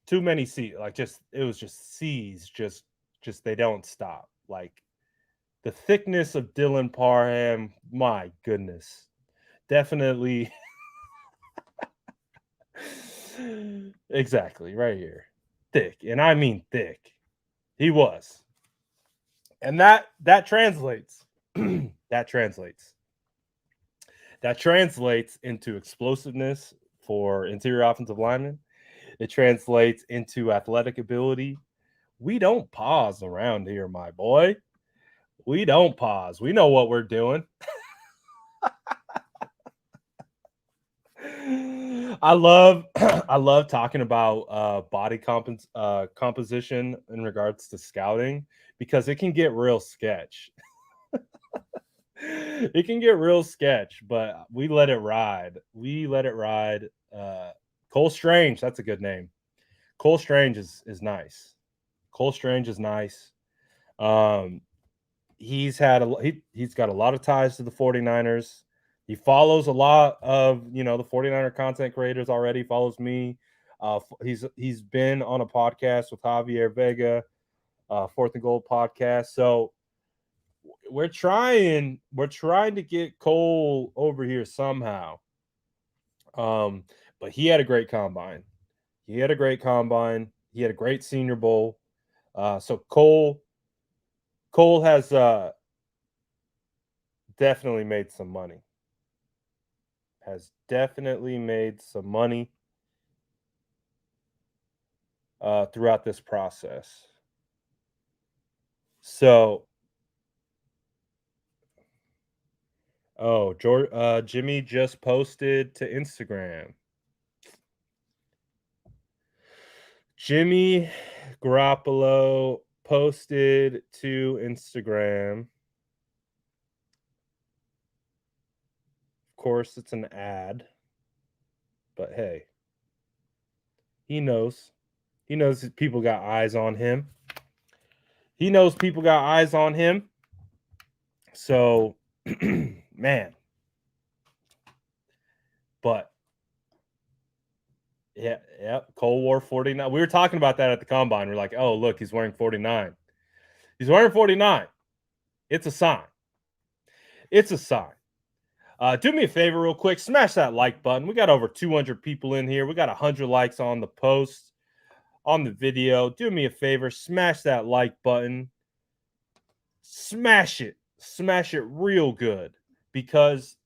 too many C's. Like, just it was just C's, just they don't stop. Like, the thickness of Dylan Parham, my goodness. Definitely. Exactly, right here. Thick. And I mean thick. He was. And that translates. that translates. That translates into explosiveness for interior offensive linemen. It translates into athletic ability. We don't pause around here, my boy. We don't pause. We know what we're doing. I love I love talking about body composition in regards to scouting, because it can get real sketch. It can get real sketch, but we let it ride. We let it ride. Cole Strange, that's a good name. Cole Strange is nice. Cole Strange is nice. Um, he's got a lot of ties to the 49ers. He follows a lot of, the 49er content creators already. Follows me. He's been on a podcast with Javier Vega, Fourth and Gold podcast. So we're trying to get Cole over here somehow. But he had a great combine. He had a great combine. He had a great Senior Bowl. So Cole has definitely made some money. Has definitely made some money throughout this process. So, Jimmy just posted to Instagram. Jimmy Garoppolo posted to Instagram. Of course, it's an ad, but hey, he knows. He knows that people got eyes on him. He knows people got eyes on him. So, man. But yeah. Cold War 49. We were talking about that at the combine. We're like, oh, look, he's wearing 49. He's wearing 49. It's a sign. It's a sign. Do me a favor, real quick. Smash that like button. We got over 200 people in here. We got 100 likes on the post, on the video. Do me a favor. Smash that like button. Smash it. Smash it real good, because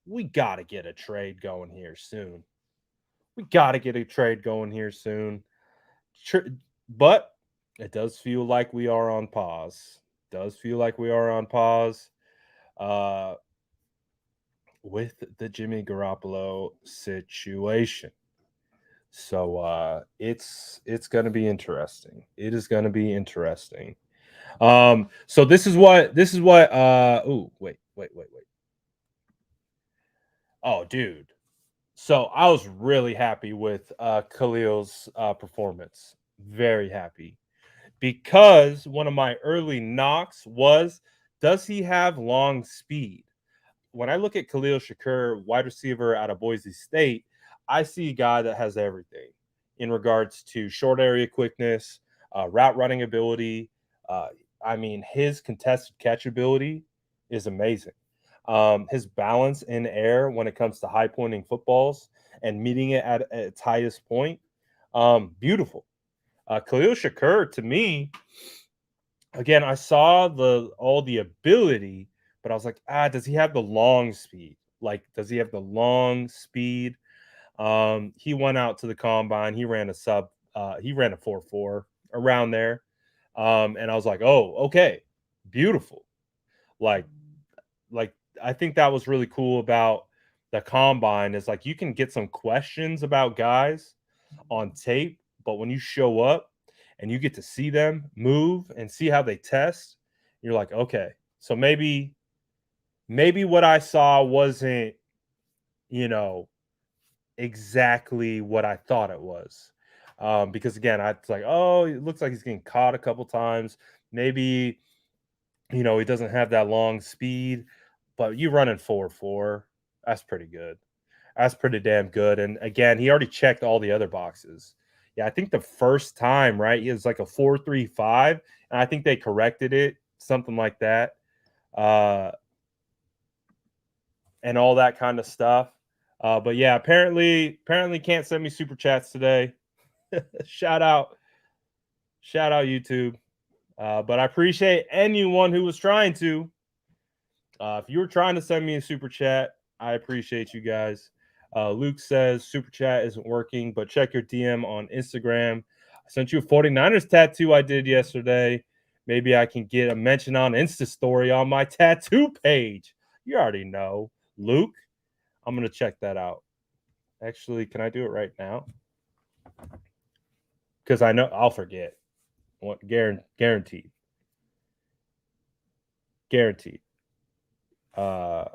we got to get a trade going here soon. We got to get a trade going here soon. But it does feel like we are on pause. Does feel like we are on pause with the Jimmy Garoppolo situation. So it's going to be interesting. It is going to be interesting. So this is what oh, wait. Oh, dude. So I was really happy with Khalil's performance. Very happy. Because one of my early knocks was, does he have long speed? When I look at Khalil Shakur, wide receiver out of Boise State, I see a guy that has everything in regards to short area quickness, route running ability. Uh, I mean, his contested catch ability is amazing. His balance in air when it comes to high pointing footballs and meeting it at its highest point, beautiful. Khalil Shakur, to me, again, I saw all the ability, but I was like, does he have the long speed? Like, does he have the long speed? He went out to the combine. He ran a 4.4 around there. And I was like, oh, okay, beautiful. Like, like I think that was really cool about the combine is like you can get some questions about guys on tape, but when you show up and you get to see them move and see how they test, you're like, okay, so maybe what I saw wasn't, you know, exactly what I thought it was. Because again, I was like, oh, it looks like he's getting caught a couple times. Maybe, he doesn't have that long speed, but you running 4.4, that's pretty good. That's pretty damn good. And again, he already checked all the other boxes. Yeah, I think the first time, right, he was like a 4.35, and I think they corrected it, something like that, uh, and all that kind of stuff. But yeah, apparently can't send me super chats today. shout out, shout out YouTube. But I appreciate anyone who was trying to. If you were trying to send me a super chat, I appreciate you guys. Luke says super chat isn't working, but check your DM on Instagram. I sent you a 49ers tattoo I did yesterday. Maybe I can get a mention on Insta story on my tattoo page. You already know, Luke. I'm gonna check that out. Actually, can I do it right now? Because I know I'll forget. What guaranteed. Guaranteed. Uh,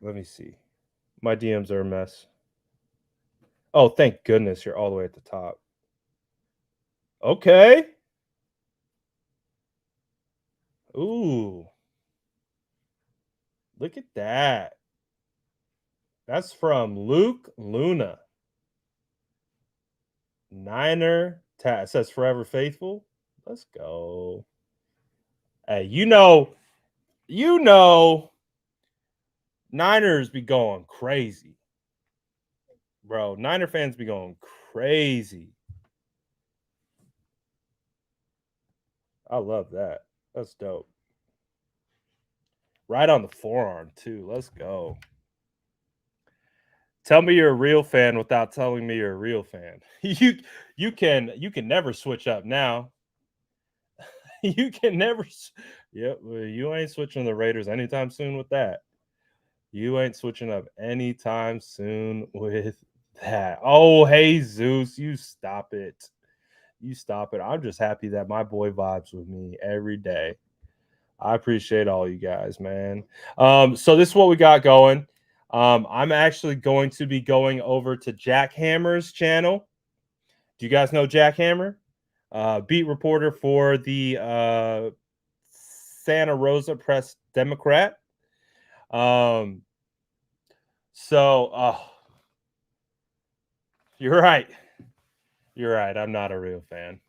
let me see. My DMs are a mess. Oh, thank goodness you're all the way at the top. Okay. Ooh. Look at that. That's from Luke Luna. Niner. It says Forever Faithful. Let's go. Hey, Niners be going crazy. Bro, Niner fans be going crazy. I love that. That's dope. Right on the forearm, too. Let's go. Tell me you're a real fan without telling me you're a real fan. You can never switch up now. You can never. Yep, you ain't switching the Raiders anytime soon with that. You ain't switching up anytime soon with that. Oh, hey Zeus, you stop it. You stop it. I'm just happy that my boy vibes with me every day. I appreciate all you guys, man. So this is what we got going. I'm actually going to be going over to Jack Hammer's channel. Do you guys know Jack Hammer? Beat reporter for the Santa Rosa Press Democrat. So, you're right. You're right. I'm not a real fan.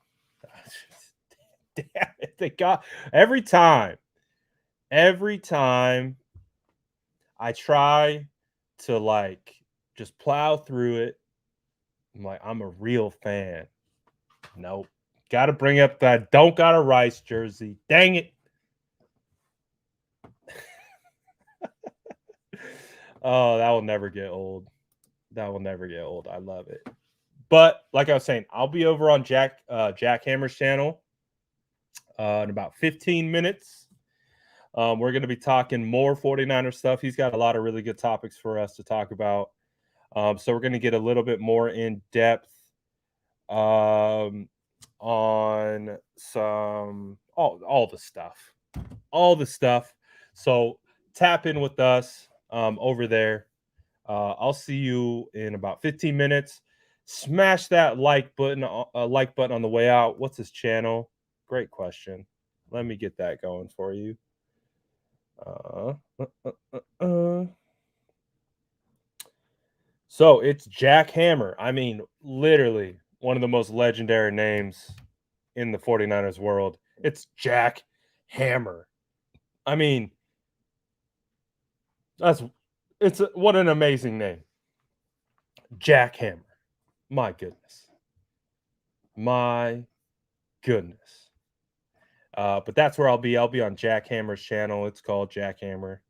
Damn it. They got every time I try to like just plow through it. I'm like, I'm a real fan. Nope. Got to bring up that don't got a Rice jersey. Dang it. Oh, that will never get old. That will never get old. I love it. But like I was saying, I'll be over on Jack Hammer's channel in about 15 minutes. We're going to be talking more 49er stuff. He's got a lot of really good topics for us to talk about. So we're going to get a little bit more in depth on some all the stuff. So tap in with us over there. I'll see you in about 15 minutes. Smash that like button on the way out. What's his channel? Great question. Let me get that going for you. So it's Jack Hammer. I mean, literally one of the most legendary names in the 49ers world. It's Jack Hammer. I mean, what an amazing name. Jack Hammer. My goodness. My goodness. But that's where I'll be. I'll be on Jack Hammer's channel. It's called Jack Hammer.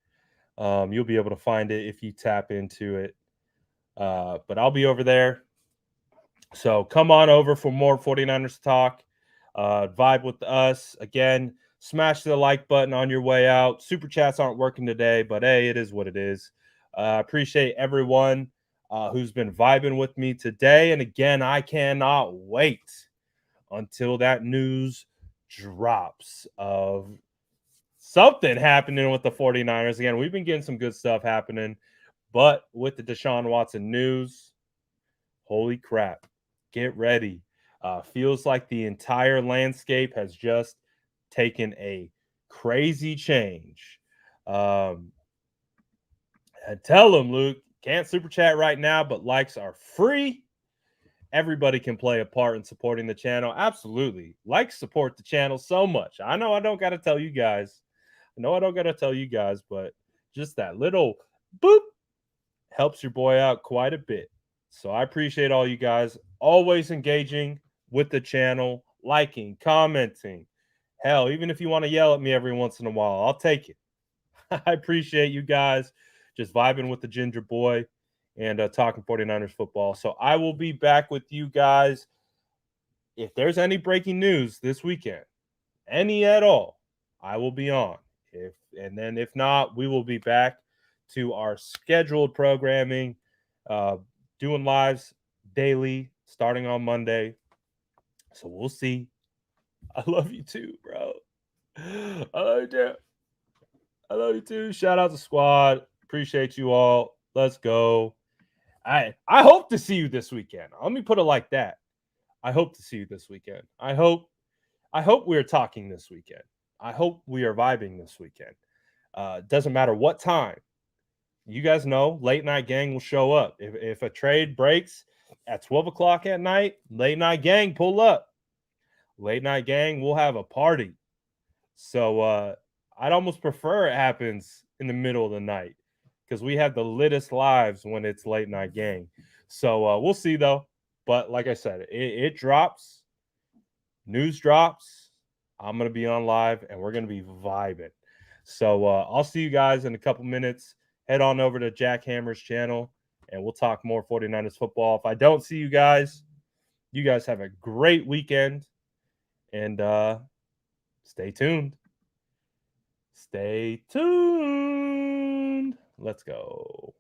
You'll be able to find it if you tap into it. But I'll be over there. So come on over for more 49ers talk. Vibe with us. Again, smash the like button on your way out. Super chats aren't working today, but hey, it is what it is. Appreciate everyone who's been vibing with me today. And again, I cannot wait until that news drops of something happening with the 49ers. Again, we've been getting some good stuff happening, but with the Deshaun Watson news, holy crap, get ready. Feels like the entire landscape has just taken a crazy change. And tell them, Luke, can't super chat right now, but likes are free. Everybody can play a part in supporting the channel. Absolutely. Support the channel so much. I know I don't got to tell you guys. But just that little boop helps your boy out quite a bit. So I appreciate all you guys always engaging with the channel, liking, commenting. Hell, even if you want to yell at me every once in a while, I'll take it. I appreciate you guys just vibing with the Ginger Boy and talking 49ers football. So I will be back with you guys. If there's any breaking news this weekend, any at all, I will be on. If not, we will be back to our scheduled programming, doing lives daily starting on Monday. So we'll see. I love you too, bro. I love you too. Shout out to squad. Appreciate you all. Let's go. I hope to see you this weekend. Let me put it like that. I hope to see you this weekend. I hope we're talking this weekend. I hope we are vibing this weekend. Doesn't matter what time. You guys know, late night gang will show up. If a trade breaks at 12 o'clock at night, late night gang pull up. Late night gang, we'll have a party. So I'd almost prefer it happens in the middle of the night because we have the littest lives when it's late night gang. So we'll see though. But like I said, it drops. News drops. I'm going to be on live and we're going to be vibing. So I'll see you guys in a couple minutes. Head on over to Jack Hammer's channel and we'll talk more 49ers football. If I don't see you guys have a great weekend and stay tuned. Stay tuned. Let's go.